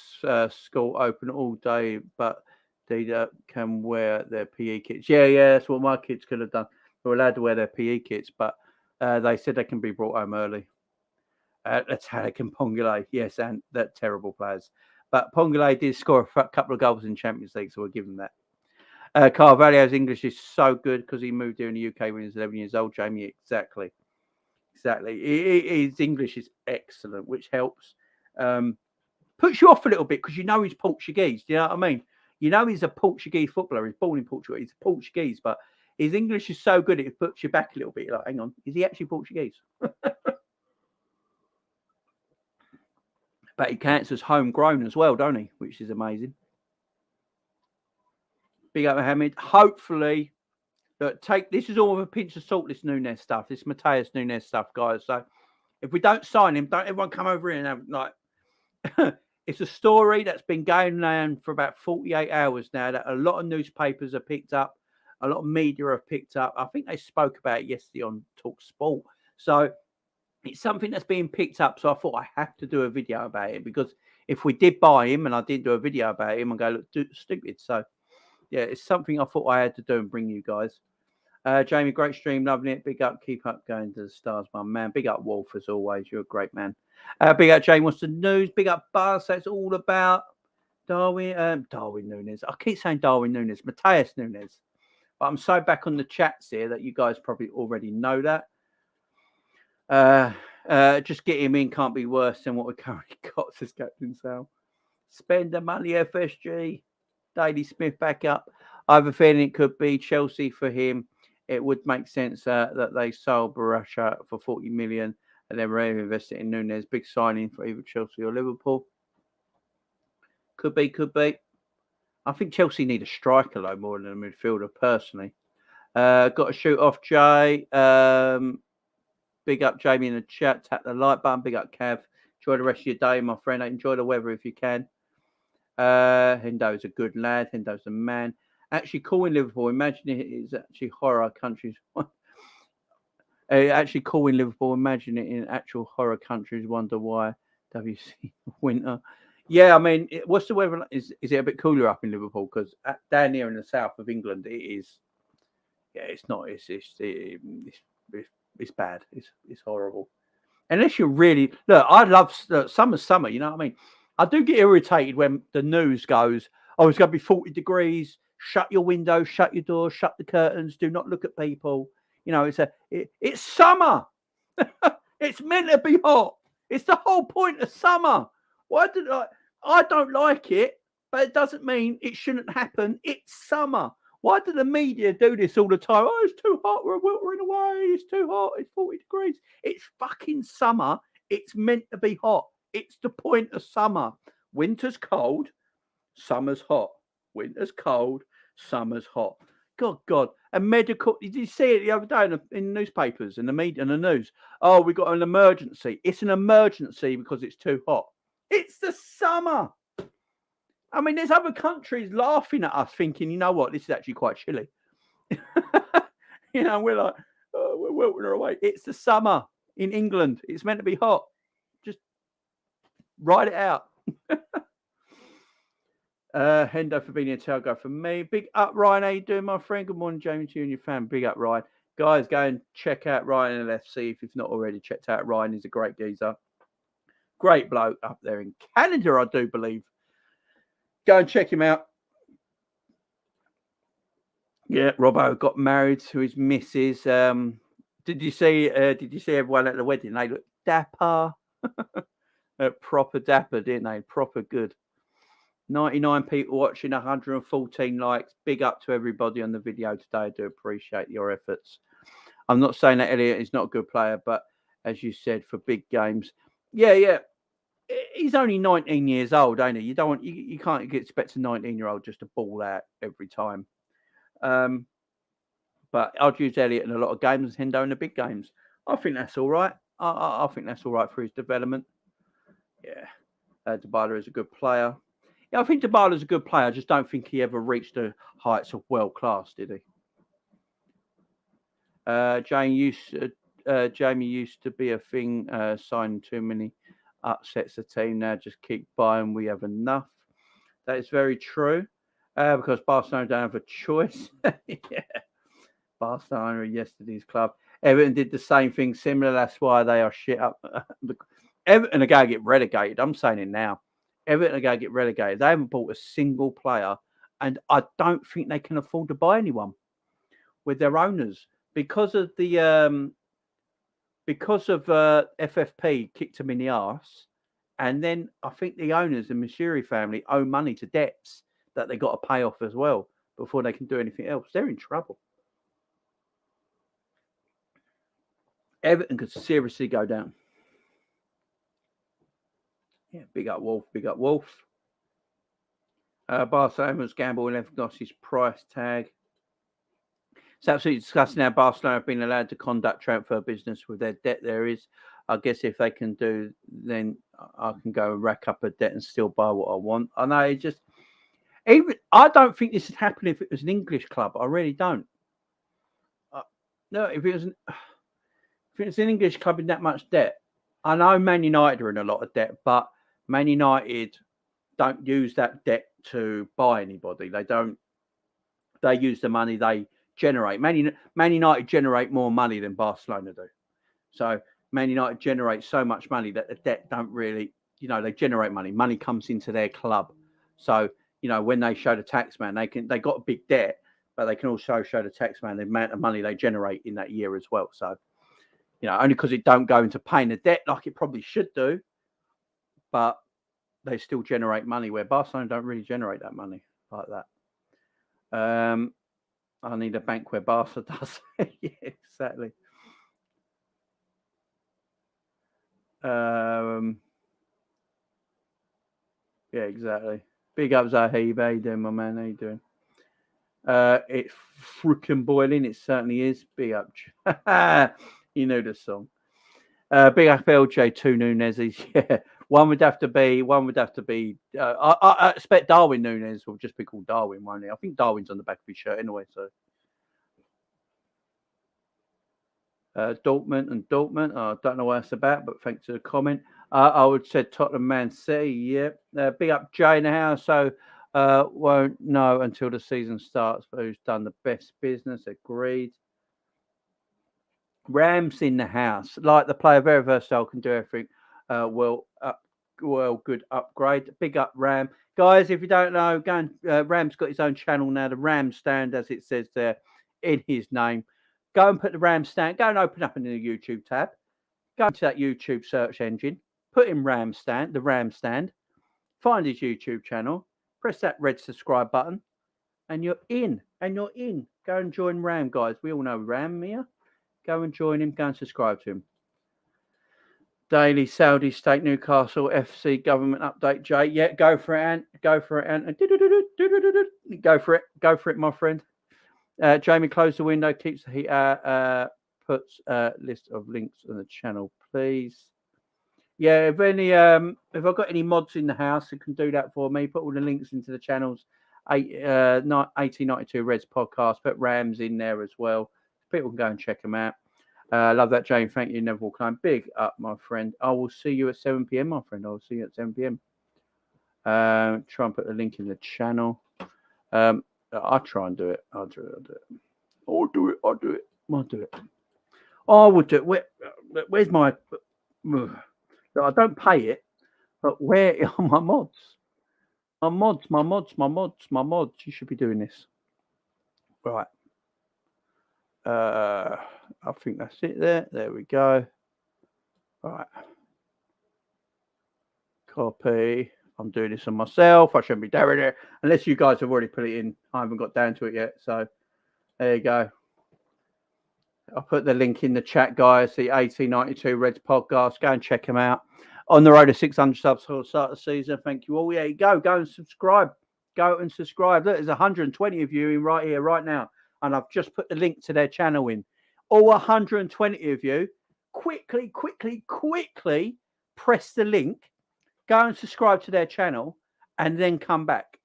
school open all day, but they can wear their PE kits. Yeah, that's what my kids could have done. They were allowed to wear their PE kits, but they said they can be brought home early. That's how they can Pongole. Yes, and that terrible players. But Pongole did score a couple of goals in Champions League, so we'll give him that. Carvalho's English is so good because he moved here in the UK when he was 11 years old, Jamie. Exactly. His English is excellent, which helps. Puts you off a little bit because you know he's Portuguese. Do you know what I mean? You know he's a Portuguese footballer. He's born in Portugal. He's Portuguese, but his English is so good it puts you back a little bit. You're like, hang on, is he actually Portuguese? But he counts as homegrown as well, don't he? Which is amazing. Big up, Mohammed. Hopefully, Look, this is all with a pinch of salt. This Nunes stuff, this Matheus Nunes stuff, guys. So if we don't sign him, don't everyone come over here and have like. It's a story that's been going on for about 48 hours now that a lot of newspapers have picked up, a lot of media have picked up. I think they spoke about it yesterday on Talk Sport. So it's something that's being picked up. So I thought I have to do a video about it, because if we did buy him and I didn't do a video about him, I'd go look stupid. So yeah, it's something I thought I had to do and bring you guys. Jamie, great stream, loving it. Big up, keep up going to the stars, my man. Big up, Wolf, as always. You're a great man. Big up, Jamie, what's the news? Big up, Buzz. That's all about Darwin Nunes. I keep saying Darwin Nunes, Matheus Nunes. But I'm so back on the chats here that you guys probably already know that. Just get him in, can't be worse than what we currently got, says Captain Sal. Spend the money, FSG. Daily Smith back up. I have a feeling it could be Chelsea for him. It would make sense that they sold Borussia for 40 million and then reinvested in Nunes. Big signing for either Chelsea or Liverpool. Could be. I think Chelsea need a striker, though, more than a midfielder, personally. Got to shoot off, Jay. Big up, Jamie, in the chat. Tap the like button. Big up, Cav. Enjoy the rest of your day, my friend. Enjoy the weather if you can. Hendo's a good lad. Hendo's a man. Actually, calling Liverpool, imagine it is actually horror countries. Actually, calling Liverpool, imagine it in actual horror countries. Wonder why. WC winter. Yeah, I mean, what's the weather? Is it a bit cooler up in Liverpool? Because down here in the south of England, it is. Yeah, it's not. It's bad. It's horrible. Unless you really look, I love summer. You know what I mean? I do get irritated when the news goes, "Oh, it's going to be 40 degrees. Shut your windows, shut your doors, shut the curtains. Do not look at people." You know, it's summer. It's meant to be hot. It's the whole point of summer. Why did I don't like it, but it doesn't mean it shouldn't happen. It's summer. Why do the media do this all the time? Oh, it's too hot. We're wilting away. It's too hot. It's 40 degrees. It's fucking summer. It's meant to be hot. It's the point of summer. Winter's cold. Summer's hot. Winter's cold. Summer's hot. God. And medical. Did you see it the other day in the newspapers and the media and the news? Oh, we got an emergency. It's an emergency because it's too hot. It's the summer. I mean, there's other countries laughing at us, thinking, you know what, this is actually quite chilly. You know, we're like, oh, we're wilting away. It's the summer in England. It's meant to be hot. Just ride it out. Hendo for being a tailgo for me. Big up, Ryan. How you doing, my friend? Good morning, Jamie, to you and your fam. Big up, Ryan. Guys, go and check out Ryan LFC if you've not already checked out Ryan. He's a great geezer. Great bloke up there in Canada, I do believe. Go and check him out. Yeah, Robbo got married to his missus. Did you see everyone at the wedding? They looked dapper. Proper dapper, didn't they? Proper good. 99 people watching, 114 likes. Big up to everybody on the video today. I do appreciate your efforts. I'm not saying that Elliot is not a good player, but as you said, for big games. Yeah. He's only 19 years old, ain't he? You can't expect a 19-year-old just to ball out every time. But I'd use Elliot in a lot of games and Hendo in the big games. I think that's all right. I think that's all right for his development. Yeah. Dybala is a good player. Yeah, I think Dybala is a good player. I just don't think he ever reached the heights of world class, did he? Jamie used to be a thing, signing too many upsets the team. Now just keep buying. We have enough. That is very true. Because Barcelona don't have a choice. Yeah. Barcelona are yesterday's club. Everton did the same thing similar. That's why they are shit up. Everton are going to get relegated. I'm saying it now. Everton are going to get relegated. They haven't bought a single player. And I don't think they can afford to buy anyone with their owners. Because of the FFP kicked them in the arse. And then I think the owners, the Missouri family, owe money to debts that they got to pay off as well before they can do anything else. They're in trouble. Everton could seriously go down. Yeah, big up Wolf. Barcelona's gamble 11 lost his price tag. It's absolutely disgusting how Barcelona have been allowed to conduct transfer business with their debt. There is, I guess, if they can do, then I can go and rack up a debt and still buy what I want. I know it just. Even I don't think this would happen if it was an English club. I really don't. No, if it was an English club in that much debt, I know Man United are in a lot of debt, but Man United don't use that debt to buy anybody. They don't. They use the money they generate. Man United generate more money than Barcelona do. So Man United generate so much money that the debt don't really, they generate money. Money comes into their club. So, when they show the tax man, they got a big debt, but they can also show the tax man the amount of money they generate in that year as well. So, only because it don't go into paying the debt like it probably should do, but they still generate money where Barcelona don't really generate that money like that. I need a bank where Barca does. Yeah, exactly. Yeah, exactly. Big up Zahib. How you doing, my man? How you doing? It's freaking boiling. It certainly is. Big up. You know the song. Big up LJ2 Nunes. Yeah. One would have to be. I expect Darwin Nunes will just be called Darwin, won't he? I think Darwin's on the back of his shirt anyway. So Dortmund. I don't know what that's about, but thanks for the comment. I would say Tottenham, Man City. Yeah. Big up Jay in the house. So won't know until the season starts for who's done the best business. Agreed. Rams in the house. Like the player, very versatile, can do everything. Good upgrade. Big up Ram. Guys, if you don't know, go and Ram's got his own channel now, the Ram Stand, as it says there in his name. Go and put the Ram Stand. Go and open up in the YouTube tab. Go into that YouTube search engine. Put in Ram Stand, the Ram Stand. Find his YouTube channel. Press that red subscribe button. And you're in. Go and join Ram, guys. We all know Ram here. Go and join him. Go and subscribe to him. Daily Saudi State Newcastle FC government update. Jay, yeah, go for it, Ant. Go for it, Ant. Go for it, my friend. Jamie, close the window. Keeps the heat out. Puts list of links on the channel, please. Yeah, if I've got any mods in the house who can do that for me, put all the links into the channels. 1892 Reds podcast. Put Rams in there as well. People can go and check them out. Love that, Jane. Thank you. Never will climb. Big up, my friend. I will see you at 7 p.m, my friend. I will see you at 7 p.m. Try and put the link in the channel. I'll try and do it. I'll do it. I will do it. Where's my... I don't pay it, but where are my mods? My mods. You should be doing this. Right. I think that's it there. There we go. All right. Copy. I'm doing this on myself. I shouldn't be doing it unless you guys have already put it in. I haven't got down to it yet. So there you go. I'll put the link in the chat, guys. The 1892 Reds podcast. Go and check them out. On the road to 600 subs for the start of the season. Thank you all. Yeah, you go. Go and subscribe. Look, there's 120 of you in right here, right now. And I've just put the link to their channel in. All 120 of you, quickly press the link. Go and subscribe to their channel and then come back.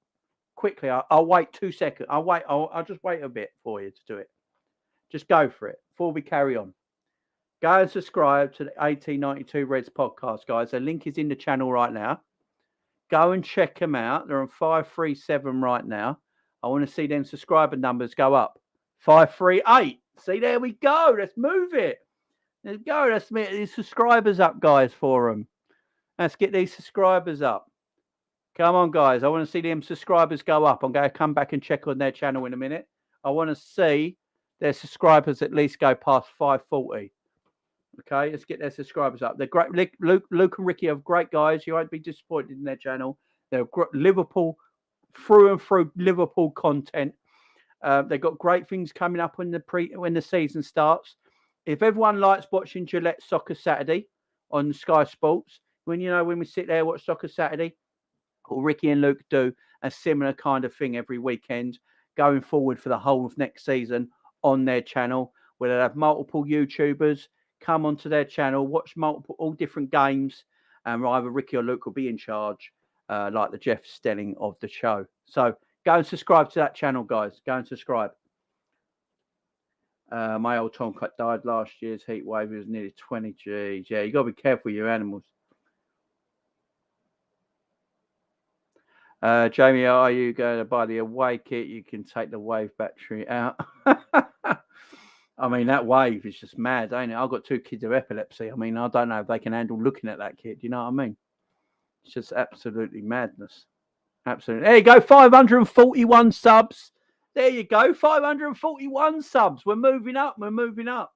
Quickly, I'll wait 2 seconds. I'll just wait a bit for you to do it. Just go for it before we carry on. Go and subscribe to the 1892 Reds podcast, guys. The link is in the channel right now. Go and check them out. They're on 537 right now. I want to see them subscriber numbers go up. 538. See, there we go. Let's move it. Let's go. Let's get these subscribers up, guys, for them. Let's get these subscribers up. Come on, guys. I want to see them subscribers go up. I'm going to come back and check on their channel in a minute. I want to see their subscribers at least go past 540. Okay, let's get their subscribers up. They're great. Luke and Ricky are great guys. You won't be disappointed in their channel. They're Liverpool, through and through Liverpool content. They've got great things coming up when the season starts. If everyone likes watching Gillette Soccer Saturday on Sky Sports, when we sit there watch Soccer Saturday, or Ricky and Luke do a similar kind of thing every weekend going forward for the whole of next season on their channel where they have multiple YouTubers come onto their channel, watch all different games, and either Ricky or Luke will be in charge, like the Jeff Stelling of the show. So go and subscribe to that channel, guys. Go and subscribe. My old Tomcat died last year's heat wave. It was nearly 20 G's. Yeah, you got to be careful with your animals. Jamie, are you going to buy the away kit? You can take the wave battery out. I mean, that wave is just mad, ain't it? I've got 2 kids with epilepsy. I mean, I don't know if they can handle looking at that kit. Do you know what I mean? It's just absolutely madness. Absolutely. There you go. 541 subs. There you go. 541 subs. We're moving up. We're moving up.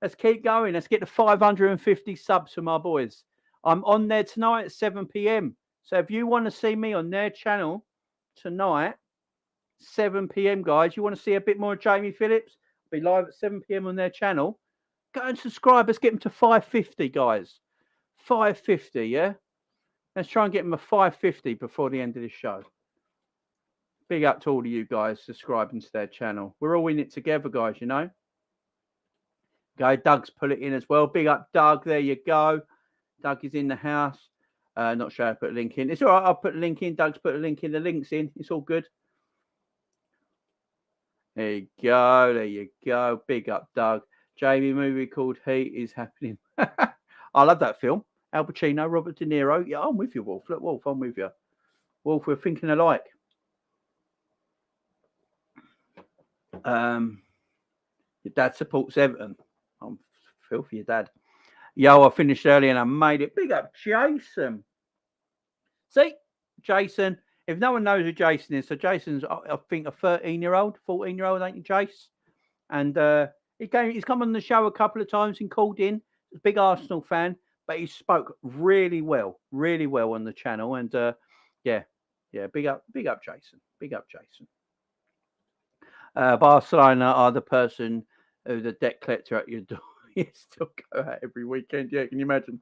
Let's keep going. Let's get to 550 subs for my boys. I'm on there tonight at 7 p.m. So if you want to see me on their channel tonight, 7 p.m, guys, you want to see a bit more of Jamie Phillips, be live at 7 p.m. on their channel, go and subscribe. Let's get them to 550, guys. 550, yeah? Let's try and get them to 550 before the end of this show. Big up to all of you guys subscribing to their channel. We're all in it together, guys, you know? Go, Doug's put it in as well. Big up, Doug. There you go. Doug is in the house. Not sure how to put a link in. It's all right. I'll put a link in. Doug's put a link in. The link's in. It's all good. There you go. There you go. Big up, Doug. Jamie, movie called Heat is happening. I love that film. Al Pacino, Robert De Niro. Yeah, I'm with you, Wolf. Look, Wolf, I'm with you. Wolf, we're thinking alike. Your dad supports Everton. I'm feel for your dad. Yo, I finished early and I made it. Big up, Jason. See, Jason. If no one knows who Jason is, so Jason's, I think, a 13-year-old, 14-year-old, ain't you, Jace? And he's come on the show a couple of times and called in. He's a big Arsenal fan, but he spoke really well on the channel. And yeah, big up, Jason. Big up, Jason. Barcelona are the person who's the debt collector at your door. You still go out every weekend. Yeah, can you imagine?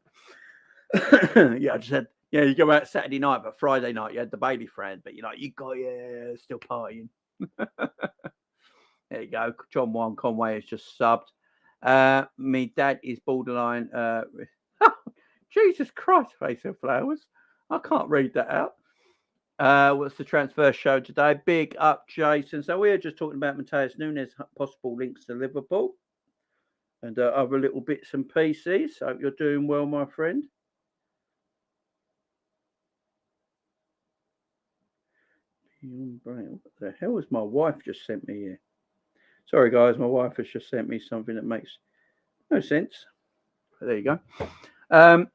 Yeah, I just said, yeah, you go out Saturday night, but Friday night you had the baby friend, but you got still partying. There you go. John Juan Conway has just subbed. Me dad is borderline. Jesus Christ, face of flowers. I can't read that out. What's the transfer show today? Big up, Jason. So we're just talking about Matheus Nunes' possible links to Liverpool and other little bits and pieces. Hope you're doing well, my friend. What the hell has my wife just sent me here? Sorry, guys, my wife has just sent me something that makes no sense. But there you go.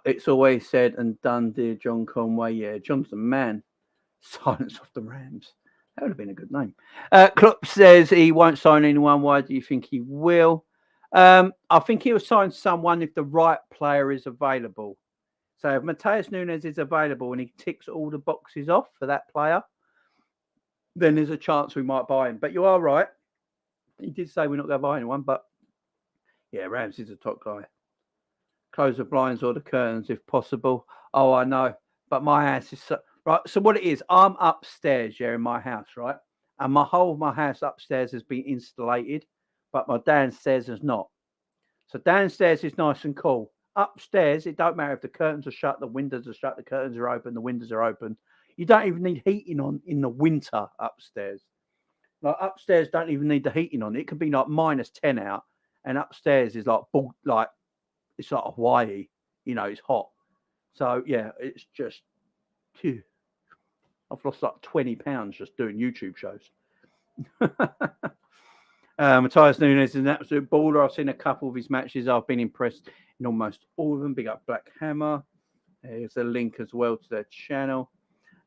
It's always said and done, dear John Conway. Yeah, John's the man. Silence of the Rams. That would have been a good name. Klopp says he won't sign anyone. Why do you think he will? I think he'll sign someone if the right player is available. So if Matheus Nunes is available and he ticks all the boxes off for that player, then there's a chance we might buy him. But you are right. He did say we're not going to buy anyone. But yeah, Rams is a top guy. Close the blinds or the curtains if possible. Oh, I know. But my house is... Right, so what it is, I'm upstairs, in my house, right? And my whole of my house upstairs has been insulated, but my downstairs has not. So downstairs is nice and cool. Upstairs, it don't matter if the curtains are shut, the windows are shut, the curtains are open, the windows are open. You don't even need heating on in the winter upstairs. Like upstairs don't even need the heating on. It could be like -10 out, and upstairs is like it's like Hawaii. It's hot. So yeah, it's just... Phew. I've lost like 20 pounds just doing YouTube shows. Matheus Nunes is an absolute baller. I've seen a couple of his matches. I've been impressed in almost all of them. Big up Black Hammer. There's a link as well to their channel.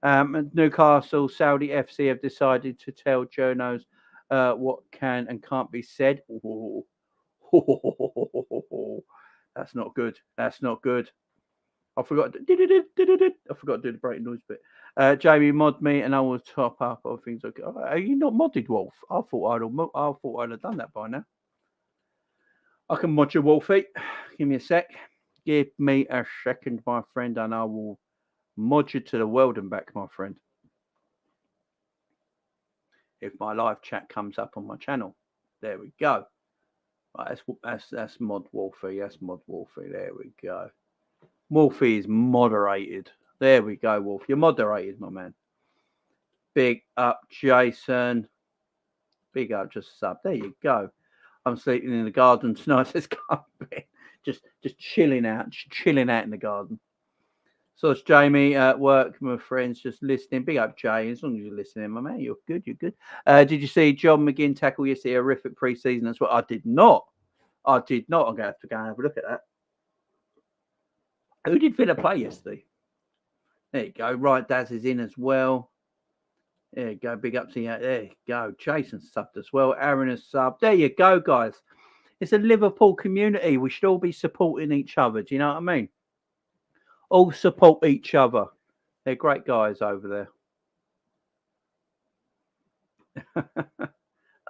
Newcastle Saudi FC have decided to tell journos what can and can't be said. That's not good. That's not good. I forgot to do the breaking noise bit. Jamie, mod me and I will top up of things. Okay. Are you not modded, Wolf? I thought I'd have done that by now. I can mod you, Wolfie. Give me a sec. Give me a second, my friend, and I will mod you to the world and back, my friend. if my live chat comes up on my channel. There we go. Right, that's Mod Wolfie. That's Mod Wolfie. There we go. Wolfie is moderated. There we go, Wolf. You're moderated, my man. Big up, Jason. Big up, just sub. There you go. I'm sleeping in the garden tonight. Says just chilling out in the garden. So it's Jamie at work, my friends, just listening. Big up, Jay. As long as you're listening, my man, you're good. You're good. Did you see John McGinn tackle yesterday? Horrific pre-season as well. I did not. I'm going to have to go and have a look at that. Who did Villa play yesterday? There you go. Right, Daz is in as well. There you go. Big up to you. There you go. Jason subbed as well. Aaron has subbed. There you go, guys. It's a Liverpool community. We should all be supporting each other. Do you know what I mean? All support each other. They're great guys over there.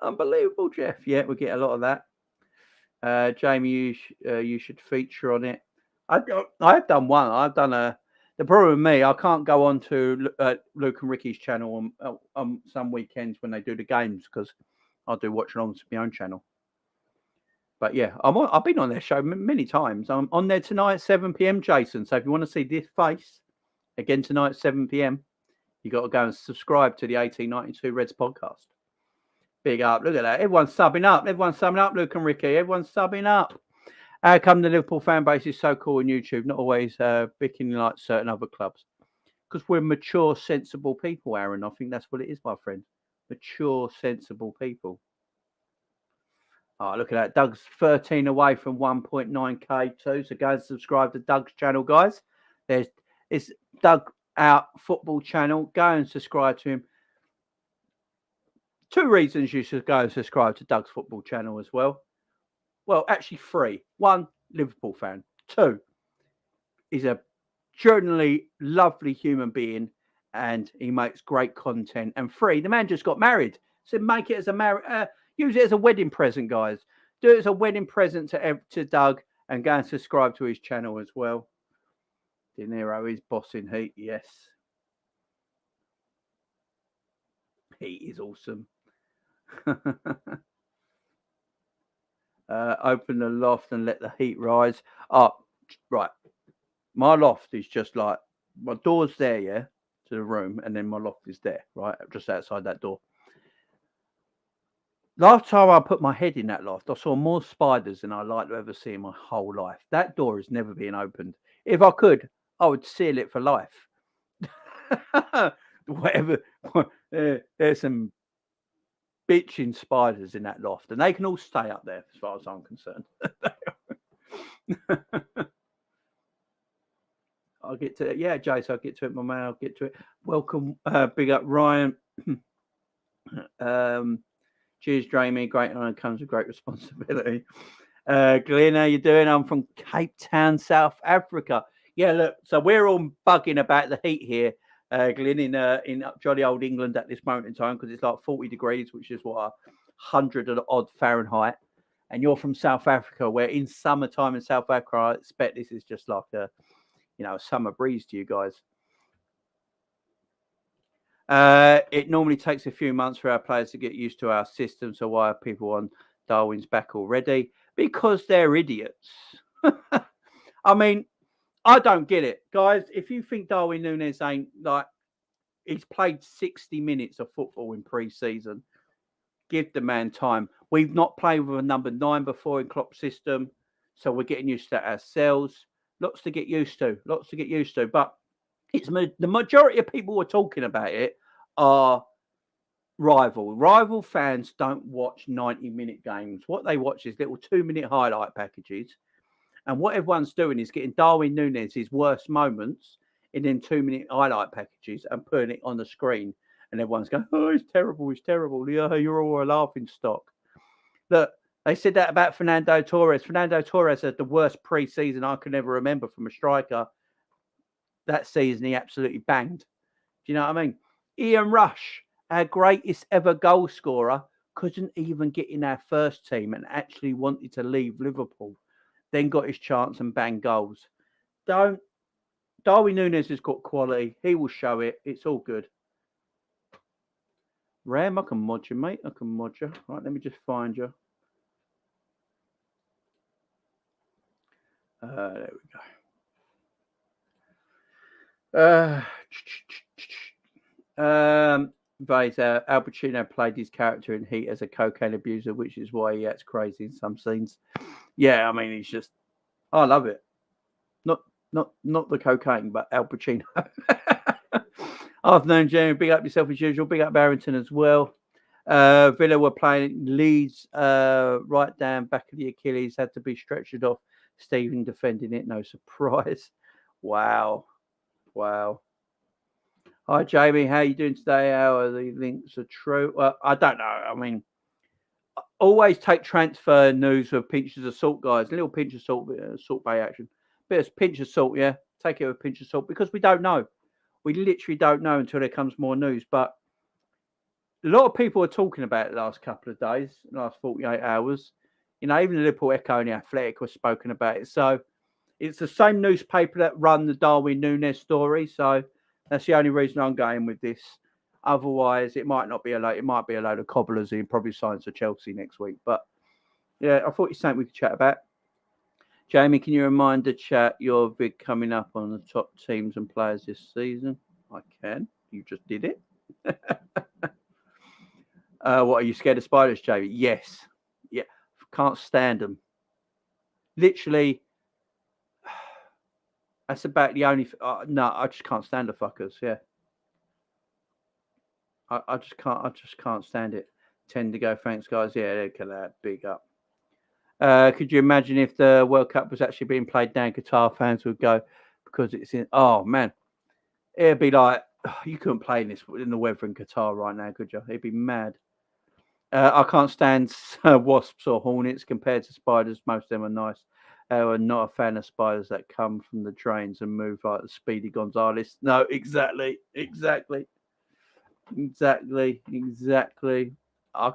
Unbelievable, Jeff. Yeah, we get a lot of that. Jamie, you should feature on it. I've done one. I've done the problem with me, I can't go on to Luke and Ricky's channel on some weekends when they do the games because I do watch along to my own channel. But yeah, I've been on their show many times. I'm on there tonight at 7 p.m, Jason. So if you want to see this face again tonight at 7 p.m, you got to go and subscribe to the 1892 Reds podcast. Big up. Look at that. Everyone's subbing up. Luke and Ricky. Everyone's subbing up. How come the Liverpool fan base is so cool on YouTube, not always picking like certain other clubs? Because we're mature, sensible people, Aaron. I think that's what it is, my friend. Mature, sensible people. Oh, look at that. Doug's 13 away from 1.9k too. So go and subscribe to Doug's channel, guys. It's Doug Out Football channel. Go and subscribe to him. 2 reasons you should go and subscribe to Doug's football channel as well. Well, actually 3. 1, Liverpool fan. 2, he's a generally lovely human being and he makes great content. And 3, the man just got married. So make it as a use it as a wedding present, guys. Do it as a wedding present to Doug and go and subscribe to his channel as well. De Niro is bossing Heat, yes. Heat is awesome. Open the loft and let the heat rise. Oh, right. My loft is just like, my door's there, yeah, to the room, and then my loft is there, right, just outside that door. Last time I put my head in that loft, I saw more spiders than I like to ever see in my whole life. That door is never being opened. If I could, I would seal it for life. Whatever. There's some bitching spiders in that loft, and they can all stay up there as far as I'm concerned. I'll get to it. Yeah, Jace, I'll get to it, my man. I'll get to it. Welcome. Big up, Ryan. Cheers, Jamie. Great honor comes with great responsibility. Glenn, how you doing? I'm from Cape Town, South Africa. Yeah, look, so we're all bugging about the heat here, Glenn, in jolly old England at this moment in time because it's like 40 degrees, which is what, 100 and odd Fahrenheit. And you're from South Africa, where in summertime in South Africa, I expect this is just like a summer breeze to you guys. It normally takes a few months for our players to get used to our system. So why are people on Darwin's back already? Because they're idiots. I mean, I don't get it. Guys, if you think Darwin Nunes ain't like, he's played 60 minutes of football in pre-season, give the man time. We've not played with a number 9 before in Klopp's system. So we're getting used to that ourselves. Lots to get used to. But it's the majority of people who are talking about it are rival fans. Don't watch 90-minute games. What they watch is little 2-minute highlight packages, and what everyone's doing is getting Darwin Nunes' worst moments in them 2-minute highlight packages and putting it on the screen, and everyone's going, oh, it's terrible, yeah, you're all a laughing stock. Look, they said that about Fernando Torres. Fernando Torres had the worst pre-season I can ever remember from a striker. That season, he absolutely banged. Do you know what I mean? Ian Rush, our greatest ever goal scorer, couldn't even get in our first team and actually wanted to leave Liverpool. Then got his chance and banged goals. Darwin Nunes has got quality. He will show it. It's all good. Ram, I can mod you, mate. I can mod you. Right, let me just find you. There we go. Right, Al Pacino played his character in Heat as a cocaine abuser, which is why he acts crazy in some scenes. Yeah, I mean, he's just, I love it. Not the cocaine, but Al Pacino. Afternoon, Jamie. Big up yourself as usual. Big up Barrington as well. Villa were playing Leeds right down back of the Achilles, had to be stretchered off. Stephen defending it, no surprise. Wow. Hi, Jamie. How are you doing today? How are the links are true? Well, I don't know. I mean, always take transfer news with pinches of salt, guys. A little pinch of salt, Salt Bay action. Bit of pinch of salt, yeah. Take it with a pinch of salt because we don't know. We literally don't know until there comes more news. But a lot of people are talking about it the last couple of days, last 48 hours. You know, even the Liverpool Echo and the Athletic was spoken about it. So it's the same newspaper that run the Darwin Nunes story. So that's the only reason I'm going with this. Otherwise, it might not be it might be a load of cobblers who probably signs for Chelsea next week. But yeah, I thought it's something we could chat about. Jamie, can you remind the chat your vid coming up on the top teams and players this season? I can. You just did it. What, are you scared of spiders, Jamie? Yes. Yeah. Can't stand them. Literally, that's about the only. No, I just can't stand the fuckers. Yeah. I just can't stand it. Tend to go, thanks, guys. Yeah, look at that. Big up. Could you imagine if the World Cup was actually being played down? Qatar fans would go because it's in. Oh man, it'd be like you couldn't play in the weather in Qatar right now, could you? It'd be mad. I can't stand wasps or hornets compared to spiders. Most of them are nice. I'm not a fan of spiders that come from the drains and move like the Speedy Gonzales. No, exactly. I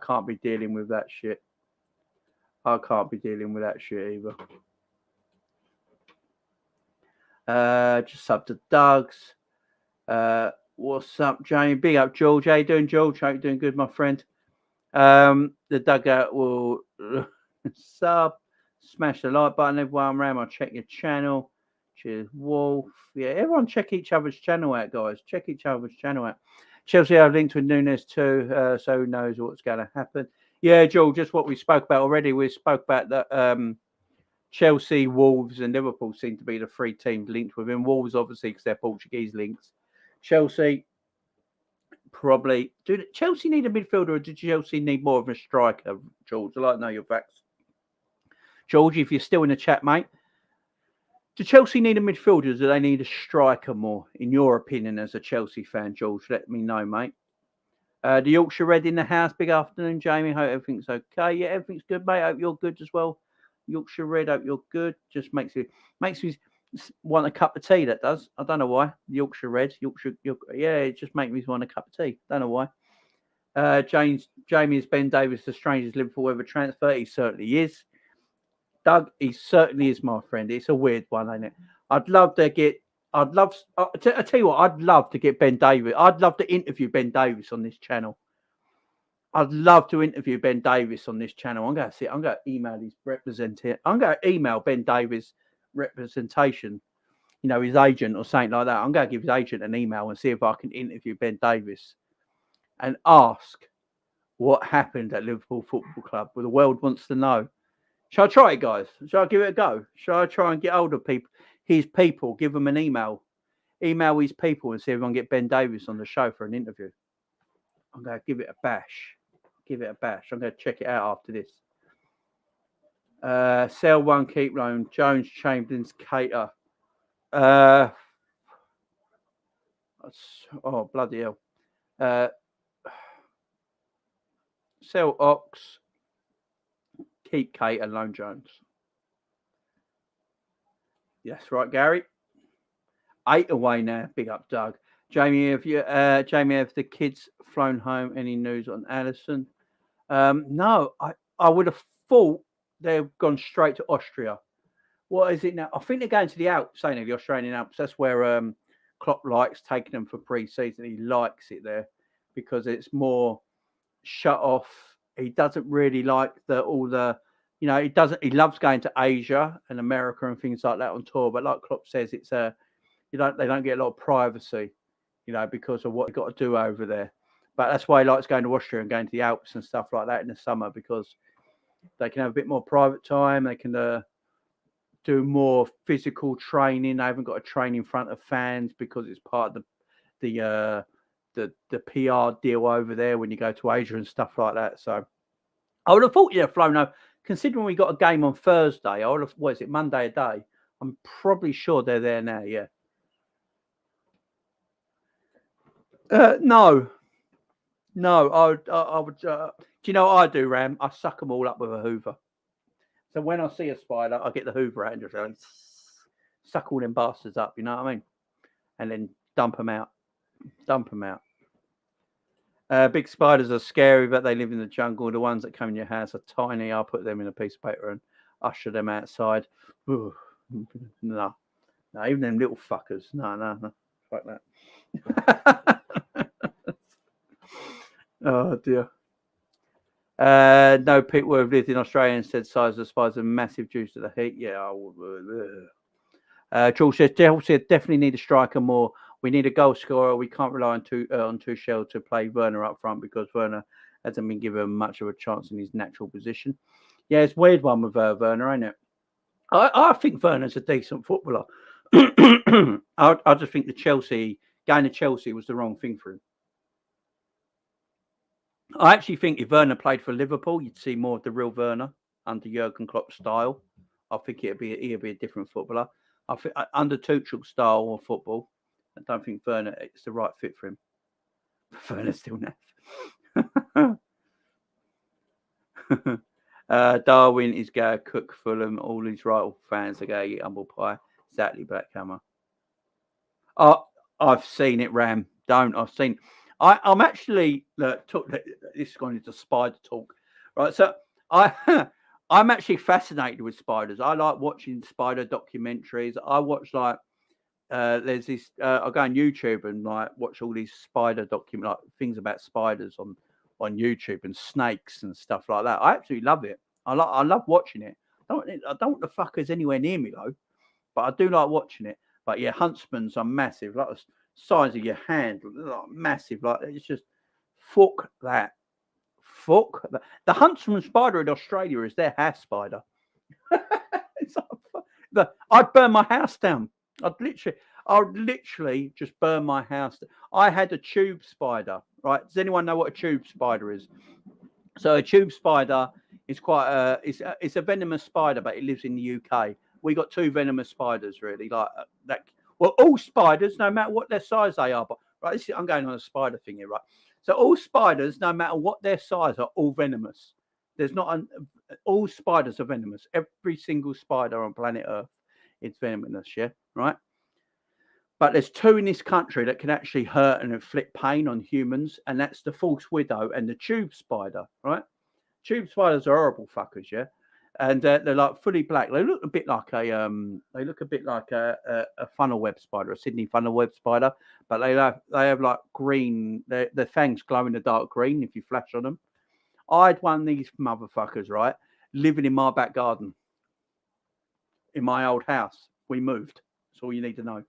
can't be dealing with that shit. I can't be dealing with that shit either. Just up to Doug's. What's up, Jamie? Big up, George. How you doing, George? Hope you're doing good, my friend. The dugout will sub. Smash the like button, everyone. Ram, I'll check your channel. Cheers, Wolf. Yeah, everyone check each other's channel out, guys. Check each other's channel out. Chelsea have linked with Nunes too, so who knows what's going to happen. Yeah, Joel, just what we spoke about already. We spoke about that Chelsea, Wolves, and Liverpool seem to be the three teams linked with him. Wolves, obviously, because they're Portuguese links. Chelsea, probably. Do Chelsea need a midfielder or do Chelsea need more of a striker, George? I'd like to know your facts. George, if you're still in the chat, mate, do Chelsea need a midfielder or do they need a striker more, in your opinion, as a Chelsea fan, George? Let me know, mate. The Yorkshire Red in the house. Big afternoon, Jamie. Hope everything's okay. Yeah, everything's good, mate. Hope you're good as well. Yorkshire Red, hope you're good. Just makes me want a cup of tea, that does. I don't know why. Yorkshire Red, yeah, it just makes me want a cup of tea. Don't know why. Jamie is Ben Davies the strangest Liverpool ever transfer. He certainly is. Doug, he certainly is, my friend. It's a weird one, ain't it? I tell you what, I'd love to get Ben Davies. I'd love to interview Ben Davies on this channel. I'd love to interview Ben Davies on this channel. I'm going to email his representative. I'm going to email Ben Davies' representation, his agent or something like that. I'm going to give his agent an email and see if I can interview Ben Davies and ask what happened at Liverpool Football Club. Well, the world wants to know. Shall I try it, guys? Shall I give it a go? Shall I try and get hold of his people, give them an email his people and see if I can get Ben Davies on the show for an interview? I'm going to give it a bash. I'm going to check it out after this. Sell one, keep loan. Jones, Chamberlain's, Cater. Oh, bloody hell. Sell Ox, keep Cater, loan Jones. That's right, Gary. 8 away now. Big up, Doug. Jamie, have the kids flown home? Any news on Allison? No, I would have thought they've gone straight to Austria. What is it now? I think they're going to the Alps, saying the Australian Alps. That's where Klopp likes taking them for pre-season. He likes it there because it's more shut off. He doesn't really like all the, he loves going to Asia and America and things like that on tour. But like Klopp says, it's they don't get a lot of privacy, because of what they've got to do over there. But that's why he likes going to Austria and going to the Alps and stuff like that in the summer, because they can have a bit more private time. They can do more physical training. They haven't got to train in front of fans because it's part of the PR deal over there when you go to Asia and stuff like that. So I would have thought you'd have flown over. Considering we got a game on Thursday, I would have, what is it, Monday a day? I'm probably sure they're there now, yeah. No, I would. Do you know what I do, Ram? I suck them all up with a Hoover. So when I see a spider, I get the Hoover out and just suck all them bastards up. You know what I mean? And then dump them out. Big spiders are scary, but they live in the jungle. The ones that come in your house are tiny. I'll put them in a piece of paper and usher them outside. Ooh, no, even them little fuckers. No, fuck that. Oh dear. No, Pete Worth lived in Australia and said size of the spiders are massive due to the heat. Yeah. George says Chelsea definitely need a striker more. We need a goal scorer. We can't rely on Tuchel to play Werner up front because Werner hasn't been given much of a chance in his natural position. Yeah, it's a weird one with Werner, ain't it? I think Werner's a decent footballer. I just think going to Chelsea was the wrong thing for him. I actually think if Werner played for Liverpool, you'd see more of the real Werner under Jurgen Klopp's style. I think he'd be a different footballer. I think under Tuchel's style of football, I don't think Werner is the right fit for him. Werner's still naff. Darwin is going to cook Fulham. All these rival fans are going to eat humble pie. Exactly, Black Hammer. I've seen it, Ram. I've seen. I'm actually this is going into spider talk, right? So I'm actually fascinated with spiders. I like watching spider documentaries. I watch there's this. I go on YouTube and watch all these spider things about spiders on YouTube and snakes and stuff like that. I absolutely love it. I love watching it. I don't want the fuckers anywhere near me though, but I do like watching it. But yeah, huntsmans are massive, like the size of your hand, massive. Like it's just fuck that. The huntsman spider in Australia is their house spider. I'd burn my house down. I'd literally just burn my house. I had a tube spider, right? Does anyone know what a tube spider is? So a tube spider is it's a venomous spider, but it lives in the UK. We got two venomous spiders, really, like that. Well, all spiders, no matter what their size they are, but right, I'm going on a spider thing here, right? So all spiders, no matter what their size, are all venomous. There's not all spiders are venomous. Every single spider on planet Earth is venomous, yeah, right? But there's two in this country that can actually hurt and inflict pain on humans, and that's the false widow and the tube spider, right? Tube spiders are horrible fuckers, yeah. And they're like fully black. They look a bit like a funnel web spider, a Sydney funnel web spider, but they have like green. Their fangs glow in the dark green if you flash on them. I had one of these motherfuckers, right, living in my back garden, in my old house. We moved. That's all you need to know.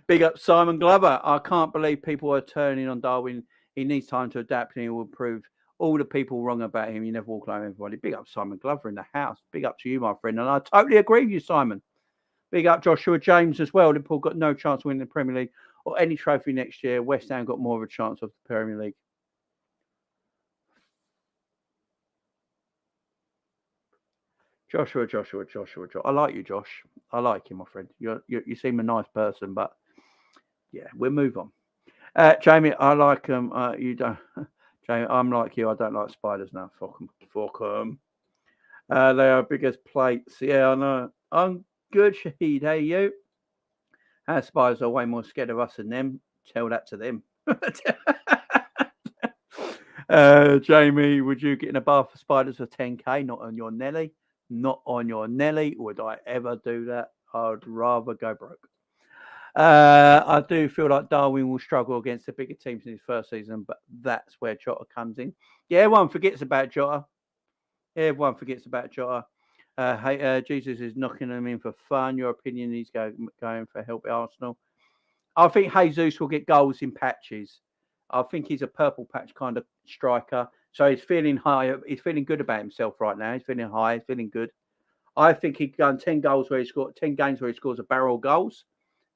Big up Simon Glover. I can't believe people are turning on Darwin. He needs time to adapt and he will prove all the people wrong about him. You never walk alone with everybody. Big up Simon Glover in the house. Big up to you, my friend. And I totally agree with you, Simon. Big up Joshua James as well. Liverpool got no chance of winning the Premier League or any trophy next year. West Ham got more of a chance of the Premier League. Joshua. I like you, Josh. I like you, my friend. You seem a nice person, but yeah, we'll move on. Jamie, I like them. You don't. Jamie, I'm like you. I don't like spiders now. Fuck them. They are big as plates. Yeah, I know. I'm good, Shahid. Hey, you. Our spiders are way more scared of us than them. Tell that to them. Jamie, would you get in a bath for spiders for 10k? Not on your Nelly. Not on your Nelly. Would I ever do that? I'd rather go broke. I do feel like Darwin will struggle against the bigger teams in his first season, but that's where Jota comes in. Yeah, everyone forgets about Jota. Everyone forgets about Jota. Jesus is knocking him in for fun. Your opinion, he's going for help at Arsenal. I think Jesus will get goals in patches. I think he's a purple patch kind of striker. So he's feeling high. He's feeling good about himself right now. He's feeling high. He's feeling good. I think he can 10 goals where he scored 10 games where he scores a barrel of goals.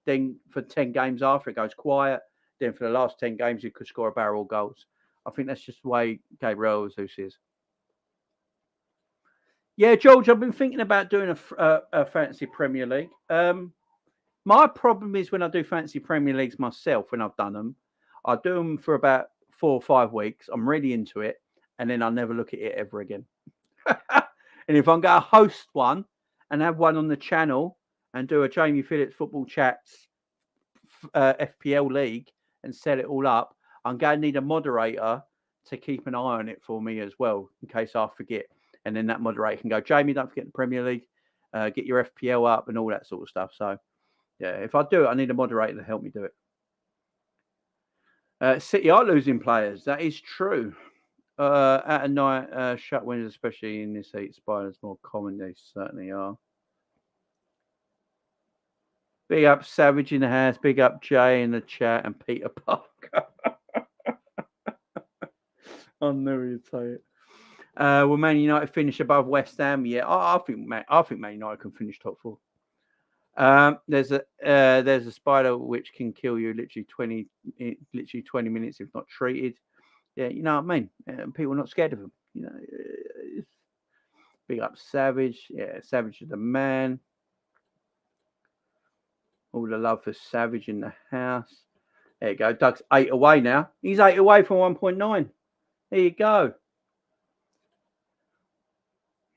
Then for 10 games after it goes quiet. Then for the last 10 games he could score a barrel of goals. I think that's just the way Gabriel Jesus is. Yeah, George, I've been thinking about doing a fantasy Premier League. My problem is when I do fantasy Premier Leagues myself, when I've done them, I do them for about 4 or 5 weeks. I'm really into it, and then I never look at it ever again. And if I'm going to host one and have one on the channel and do a Jamie Phillips Football Chats FPL League and set it all up, I'm going to need a moderator to keep an eye on it for me as well, in case I forget. And then that moderator can go, Jamie, don't forget the Premier League, get your FPL up and all that sort of stuff. So, yeah, if I do it, I need a moderator to help me do it. City are losing players. That is true. At a night, shut wins, especially in this heat, spiders more common. They certainly are. Big up Savage in the house. Big up Jay in the chat and Peter Parker. I knew he'd say it. Will Man United finish above West Ham? Yeah, I think Man United can finish top 4. There's a spider which can kill you literally 20 minutes if not treated. Yeah, you know what I mean. People are not scared of them. You know, big up Savage. Yeah, Savage is the man. All the love for Savage in the house. There you go. Doug's 8 away now. He's 8 away from 1.9. There you go.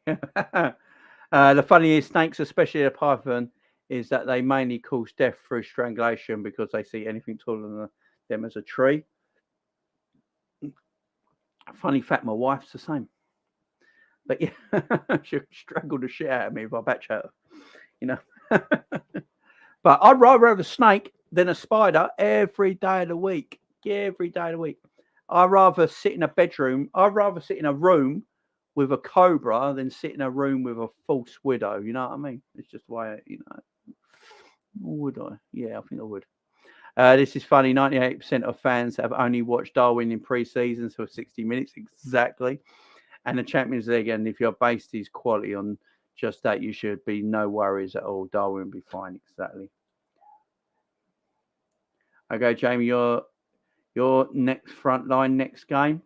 The funniest snakes, especially the python, is that they mainly cause death through strangulation because they see anything taller than them as a tree. Funny fact, my wife's the same. But yeah, she'll strangle the shit out of me if I batch her, you know. But I'd rather have a snake than a spider every day of the week. Every day of the week. I'd rather sit in a bedroom. I'd rather sit in a room with a cobra than sit in a room with a false widow. You know what I mean? It's just the way, you know. Would I? Yeah, I think I would. This is funny. 98% of fans have only watched Darwin in pre-seasons for 60 minutes. Exactly. And the Champions League, and if you're based his quality on just that, you should be no worries at all. Darwin will be fine. Exactly. Okay, Jamie, your next front line next game.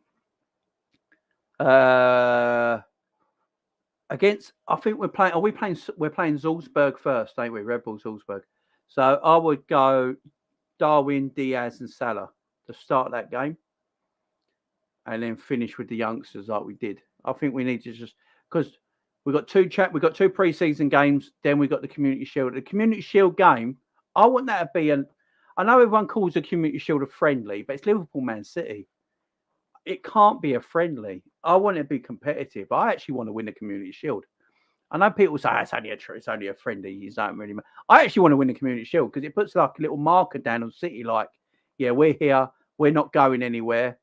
Against, I think we're playing. We're playing Salzburg first, ain't we? Red Bull Salzburg. So I would go Darwin, Diaz, and Salah to start that game, and then finish with the youngsters like we did. I think we need to just because we've got two pre-season games, then we've got the Community Shield. The Community Shield game, I want that to be I know everyone calls the Community Shield a friendly, but it's Liverpool Man City. It can't be a friendly. I want it to be competitive. I actually want to win the Community Shield. I know people say it's only a friendly. You don't really. I actually want to win the Community Shield because it puts like a little marker down on City, like, yeah, we're here, we're not going anywhere.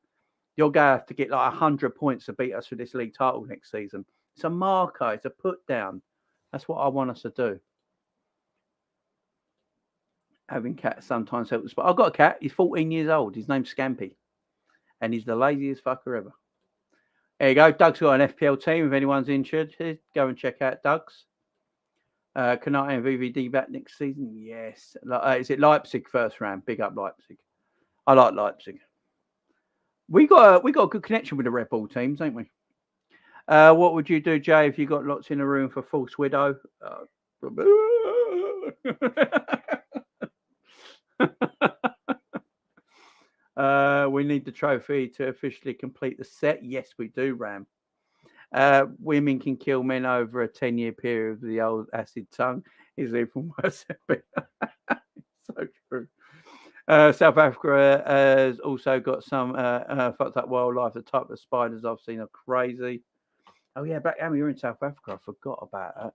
You're going to have to get like 100 points to beat us for this league title next season. It's a marker. It's a put down. That's what I want us to do. Having cats sometimes helps. But I've got a cat. He's 14 years old. His name's Scampy. And he's the laziest fucker ever. There you go. Doug's got an FPL team. If anyone's interested, go and check out Doug's. Can I have VVD back next season? Yes. Is it Leipzig first round? Big up Leipzig. I like Leipzig. We got a good connection with the Red Bull teams, ain't we? What would you do, Jay, if you got lots in a room for False Widow? We need the trophy to officially complete the set. Yes, we do, Ram. Women can kill men over a 10-year period with the old acid tongue. Is even worse. So true. South Africa has also got some fucked up wildlife. The type of spiders I've seen are crazy. Oh, yeah, Black Hammer, you're in South Africa. I forgot about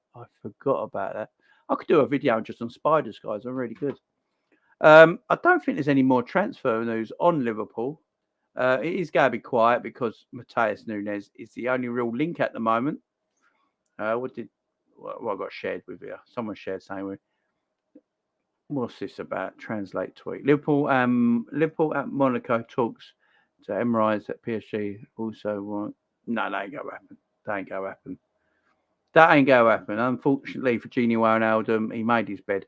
that. I could do a video just on spiders, guys. I'm really good. I don't think there's any more transfer news on Liverpool. It is going to be quiet because Matheus Nunes is the only real link at the moment. What got shared with you? Someone shared saying, what's this about? Translate tweet. Liverpool at Monaco talks to Emirates at PSG also want. No, that ain't going to happen. That ain't going to happen. That ain't going to happen. Unfortunately for Gini Wijnaldum, he made his bed.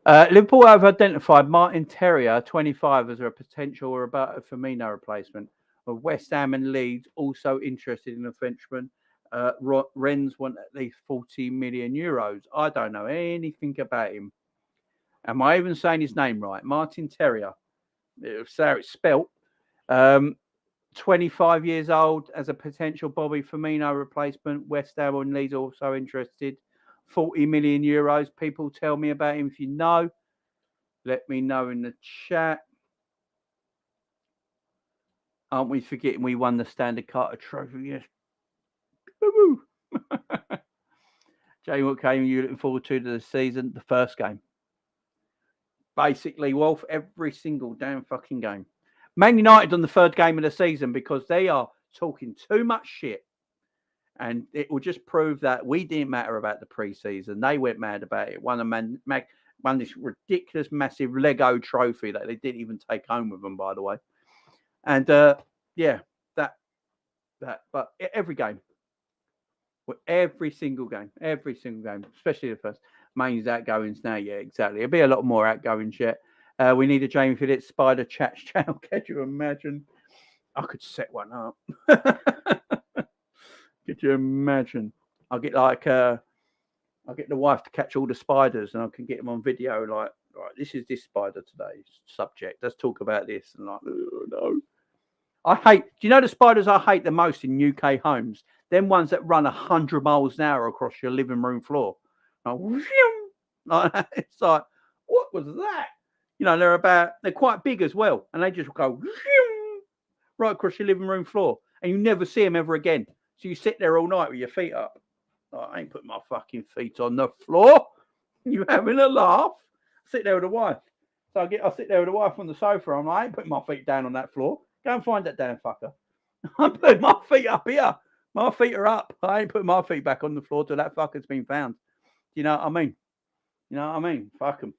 Liverpool have identified Martin Terrier, 25, as a potential Roberto Firmino replacement. West Ham and Leeds also interested in the Frenchman. Rennes want at least 40 million euros. I don't know anything about him. Am I even saying his name right? Martin Terrier. It's how it's spelt. 25 years old as a potential Bobby Firmino replacement. West Ham and Leeds also interested. 40 million euros. People tell me about him. If you know, let me know in the chat. Aren't we forgetting we won the Standard Carter Trophy? Yes. Jamie, what game are you looking forward to the season? The first game. Basically, Wolf, every single damn fucking game. Man United on the third game of the season because they are talking too much shit. And it will just prove that we didn't matter about the pre-season. They went mad about it. Won this ridiculous, massive Lego trophy that they didn't even take home with them, by the way. And yeah, that. But every game, every single game, especially the first. Main's outgoings now. Yeah, exactly. There'll be a lot more outgoings yet. We need a Jamie Phillips Spider chat channel. Can you imagine? I could set one up. Could you imagine? I'll get the wife to catch all the spiders, and I can get them on video. Like, right, this is this spider today's subject. Let's talk about this. And like, oh, no. Do you know the spiders I hate the most in UK homes? Them ones that run 100 miles an hour across your living room floor. Like, it's like, what was that? You know, they're quite big as well, and they just go right across your living room floor, and you never see them ever again. So you sit there all night with your feet up. Like, I ain't putting my fucking feet on the floor. You having a laugh? Sit there with the wife. So I sit there with the wife on the sofa. I'm like, I ain't putting my feet down on that floor. Go and find that damn fucker. I'm putting my feet up here. My feet are up. I ain't putting my feet back on the floor till that fucker's been found. Do you know what I mean? You know what I mean? Fuck them.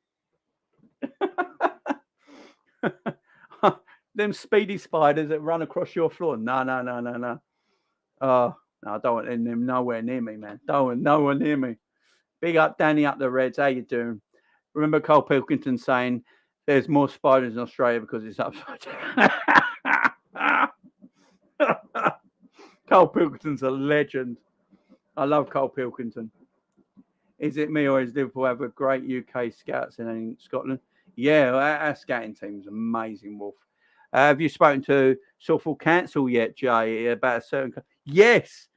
Them speedy spiders that run across your floor. No. Oh, no, I don't want them nowhere near me, man. Don't want no one near me. Big up, Danny up the Reds. How you doing? Remember Cole Pilkington saying there's more spiders in Australia because it's upside down. Cole Pilkington's a legend. I love Cole Pilkington. Is it me or is Liverpool have a great UK scouts in Scotland? Yeah, our scouting team's amazing, Wolf. Have you spoken to Salford Council yet, Jay, about a certain... Yes.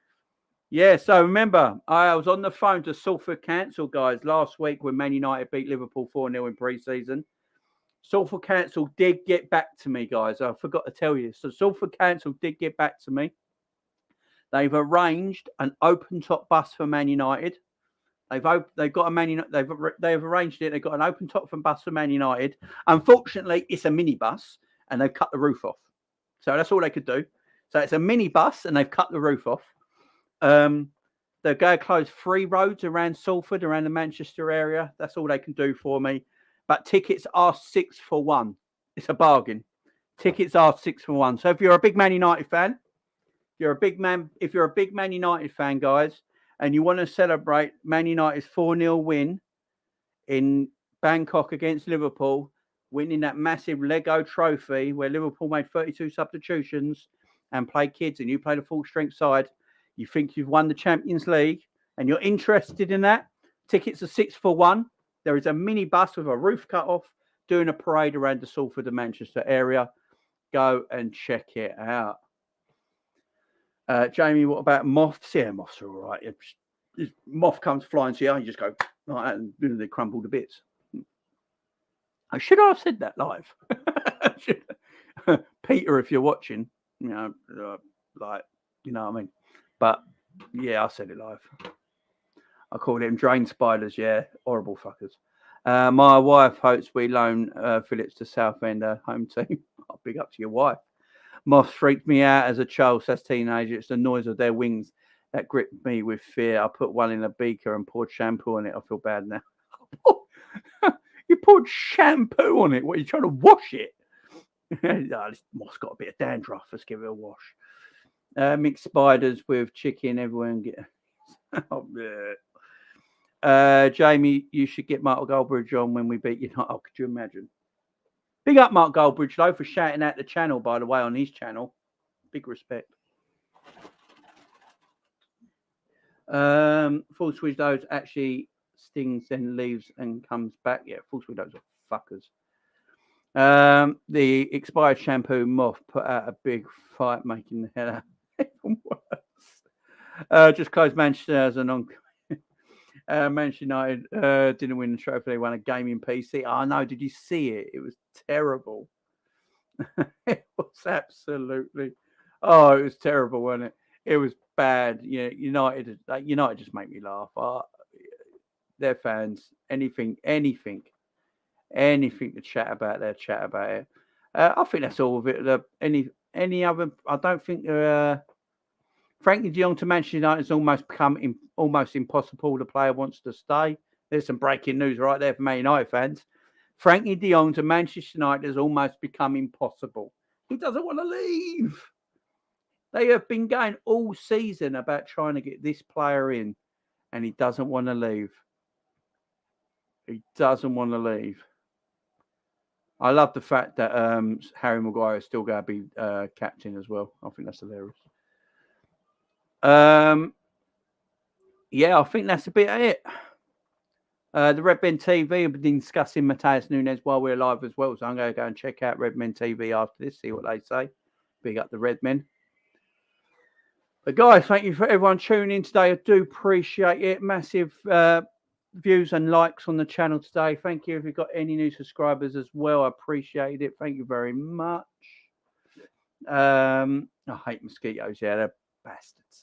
Yeah, so remember, I was on the phone to Salford Council, guys, last week when Man United beat Liverpool 4-0 in pre-season. Salford Council did get back to me, guys. I forgot to tell you. So Salford Council did get back to me. They've arranged an open-top bus for Man United. They've got a Man United. They've arranged it. They've got an open-top bus for Man United. Unfortunately, it's a minibus, and they've cut the roof off. So that's all they could do. So it's a minibus, and they've cut the roof off. They're going to close 3 roads around Salford, around the Manchester area. That's all they can do for me. But tickets are 6 for 1. It's a bargain. Tickets are 6 for 1. So if you're a big Man United fan, if you're a big Man United fan, guys, and you want to celebrate Man United's 4-0 win in Bangkok against Liverpool, winning that massive Lego trophy where Liverpool made 32 substitutions and played kids, and you played a full-strength side, you think you've won the Champions League, and you're interested in that, tickets are 6 for 1. There is a mini bus with a roof cut off doing a parade around the Salford and Manchester area. Go and check it out. Jamie, what about moths? Yeah, moths are all right. If moth comes flying to you, you just go like that and they crumble to bits. Should I have said that live? Peter, if you're watching, you know, like, you know what I mean? But yeah, I said it live. I called them drain spiders. Yeah, horrible fuckers. My wife hopes we loan Phillips to Southend, home team. I'll big up to your wife. Moths freaked me out as a child, as a teenager. It's the noise of their wings that gripped me with fear. I put one in a beaker and poured shampoo on it. I feel bad now. You poured shampoo on it? What, are you trying to wash it? Oh, this moth's got a bit of dandruff. Let's give it a wash. Mixed spiders with chicken. Everyone get... Jamie, you should get Mark Goldbridge on when we beat United. Oh, could you imagine? Big up Mark Goldbridge, though, for shouting out the channel, by the way, on his channel. Big respect. False Widows actually stings, then leaves and comes back. Yeah, False Widows are fuckers. The expired shampoo moth put out a big fight, making the hell out even worse. Just closed Manchester as an on. Manchester United didn't win the trophy. They won a gaming PC. Oh, no. Did you see it? It was terrible. It was absolutely... Oh, it was terrible, wasn't it? It was bad. Yeah, United just make me laugh. Their fans, anything to chat about, they'll chat about it. I think that's all of it. Any other... I don't think... Frankie de Jong to Manchester United has almost become almost impossible. The player wants to stay. There's some breaking news right there for Man United fans. Frankie de Jong to Manchester United has almost become impossible. He doesn't want to leave. They have been going all season about trying to get this player in, and he doesn't want to leave. He doesn't want to leave. I love the fact that Harry Maguire is still going to be captain as well. I think that's hilarious. Yeah, I think that's a bit of it. The Red Men TV have been discussing Matheus Nunes while we're live as well, so I'm going to go and check out Red Men TV after this, see what they say. Big up the Red Men. But guys, thank you for everyone tuning in today. I do appreciate it. Massive views and likes on the channel today. Thank you. If you've got any new subscribers as well, I appreciate it. Thank you very much. I hate mosquitoes. Yeah, they're bastards.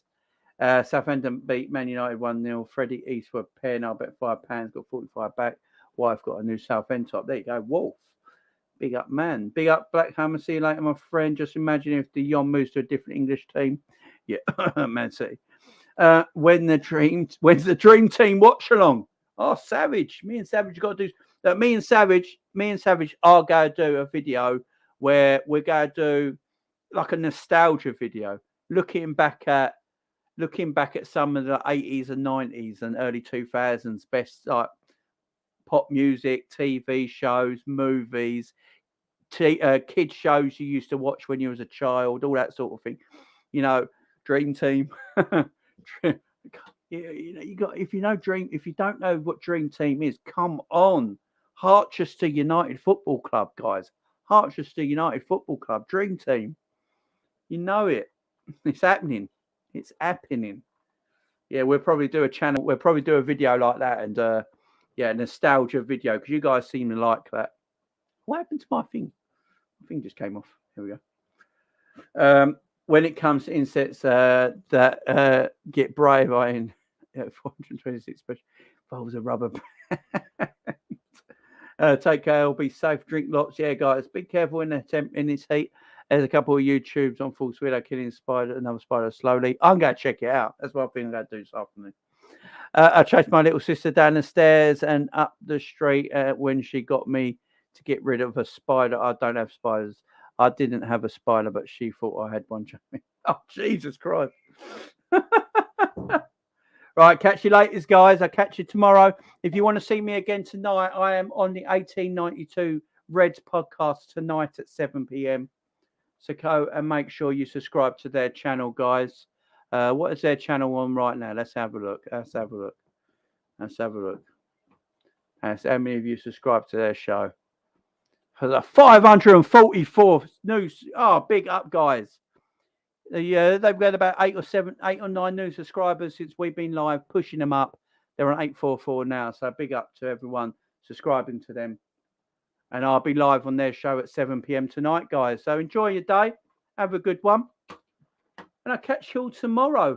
Southampton beat Man United 1-0. Freddie Eastwood pair now bet £5, got 45 back. Wife got a new Southend top. There you go, Wolf. Big up, man. Big up, Black Hammer. See you later, my friend. Just imagine if the Yon moves to a different English team. Yeah, Man City. When's the dream team watch along? Oh, Savage. Me and Savage got to do. Me and Savage are going to do a video where we're going to do like a nostalgia video, looking back at some of the 80s and 90s and early 2000s best like pop music, TV shows, movies, kid shows you used to watch when you was a child, all that sort of thing. Dream Team. You got if you don't know what Dream Team is, come on. Harchester United Football Club, guys. Harchester United Football Club, Dream Team. You know it. It's happening. It's happening. Yeah, we'll probably do a channel. We'll probably do a video like that, and a nostalgia video because you guys seem to like that. What happened to my thing? My thing just came off. Here we go. When it comes to insects that get brave, I in 426 special involves a rubber band. Take care. Be safe. Drink lots. Yeah, guys. Be careful in this heat. There's a couple of YouTubes on False Widow killing another spider slowly. I'm going to check it out. That's what I think I'm going to do this afternoon. I chased my little sister down the stairs and up the street when she got me to get rid of a spider. I don't have spiders. I didn't have a spider, but she thought I had one. Oh, Jesus Christ. Right, catch you later, guys. I'll catch you tomorrow. If you want to see me again tonight, I am on the 1892 Reds podcast tonight at 7 p.m. So go and make sure you subscribe to their channel, guys. What is their channel on right now? Let's have a look. How many of you subscribe to their show? For the 544 news. Oh, big up, guys. They've got about 8 or 9 new subscribers since we've been live, pushing them up. They're on 844 now. So big up to everyone subscribing to them. And I'll be live on their show at 7 p.m. tonight, guys. So enjoy your day. Have a good one. And I'll catch you all tomorrow.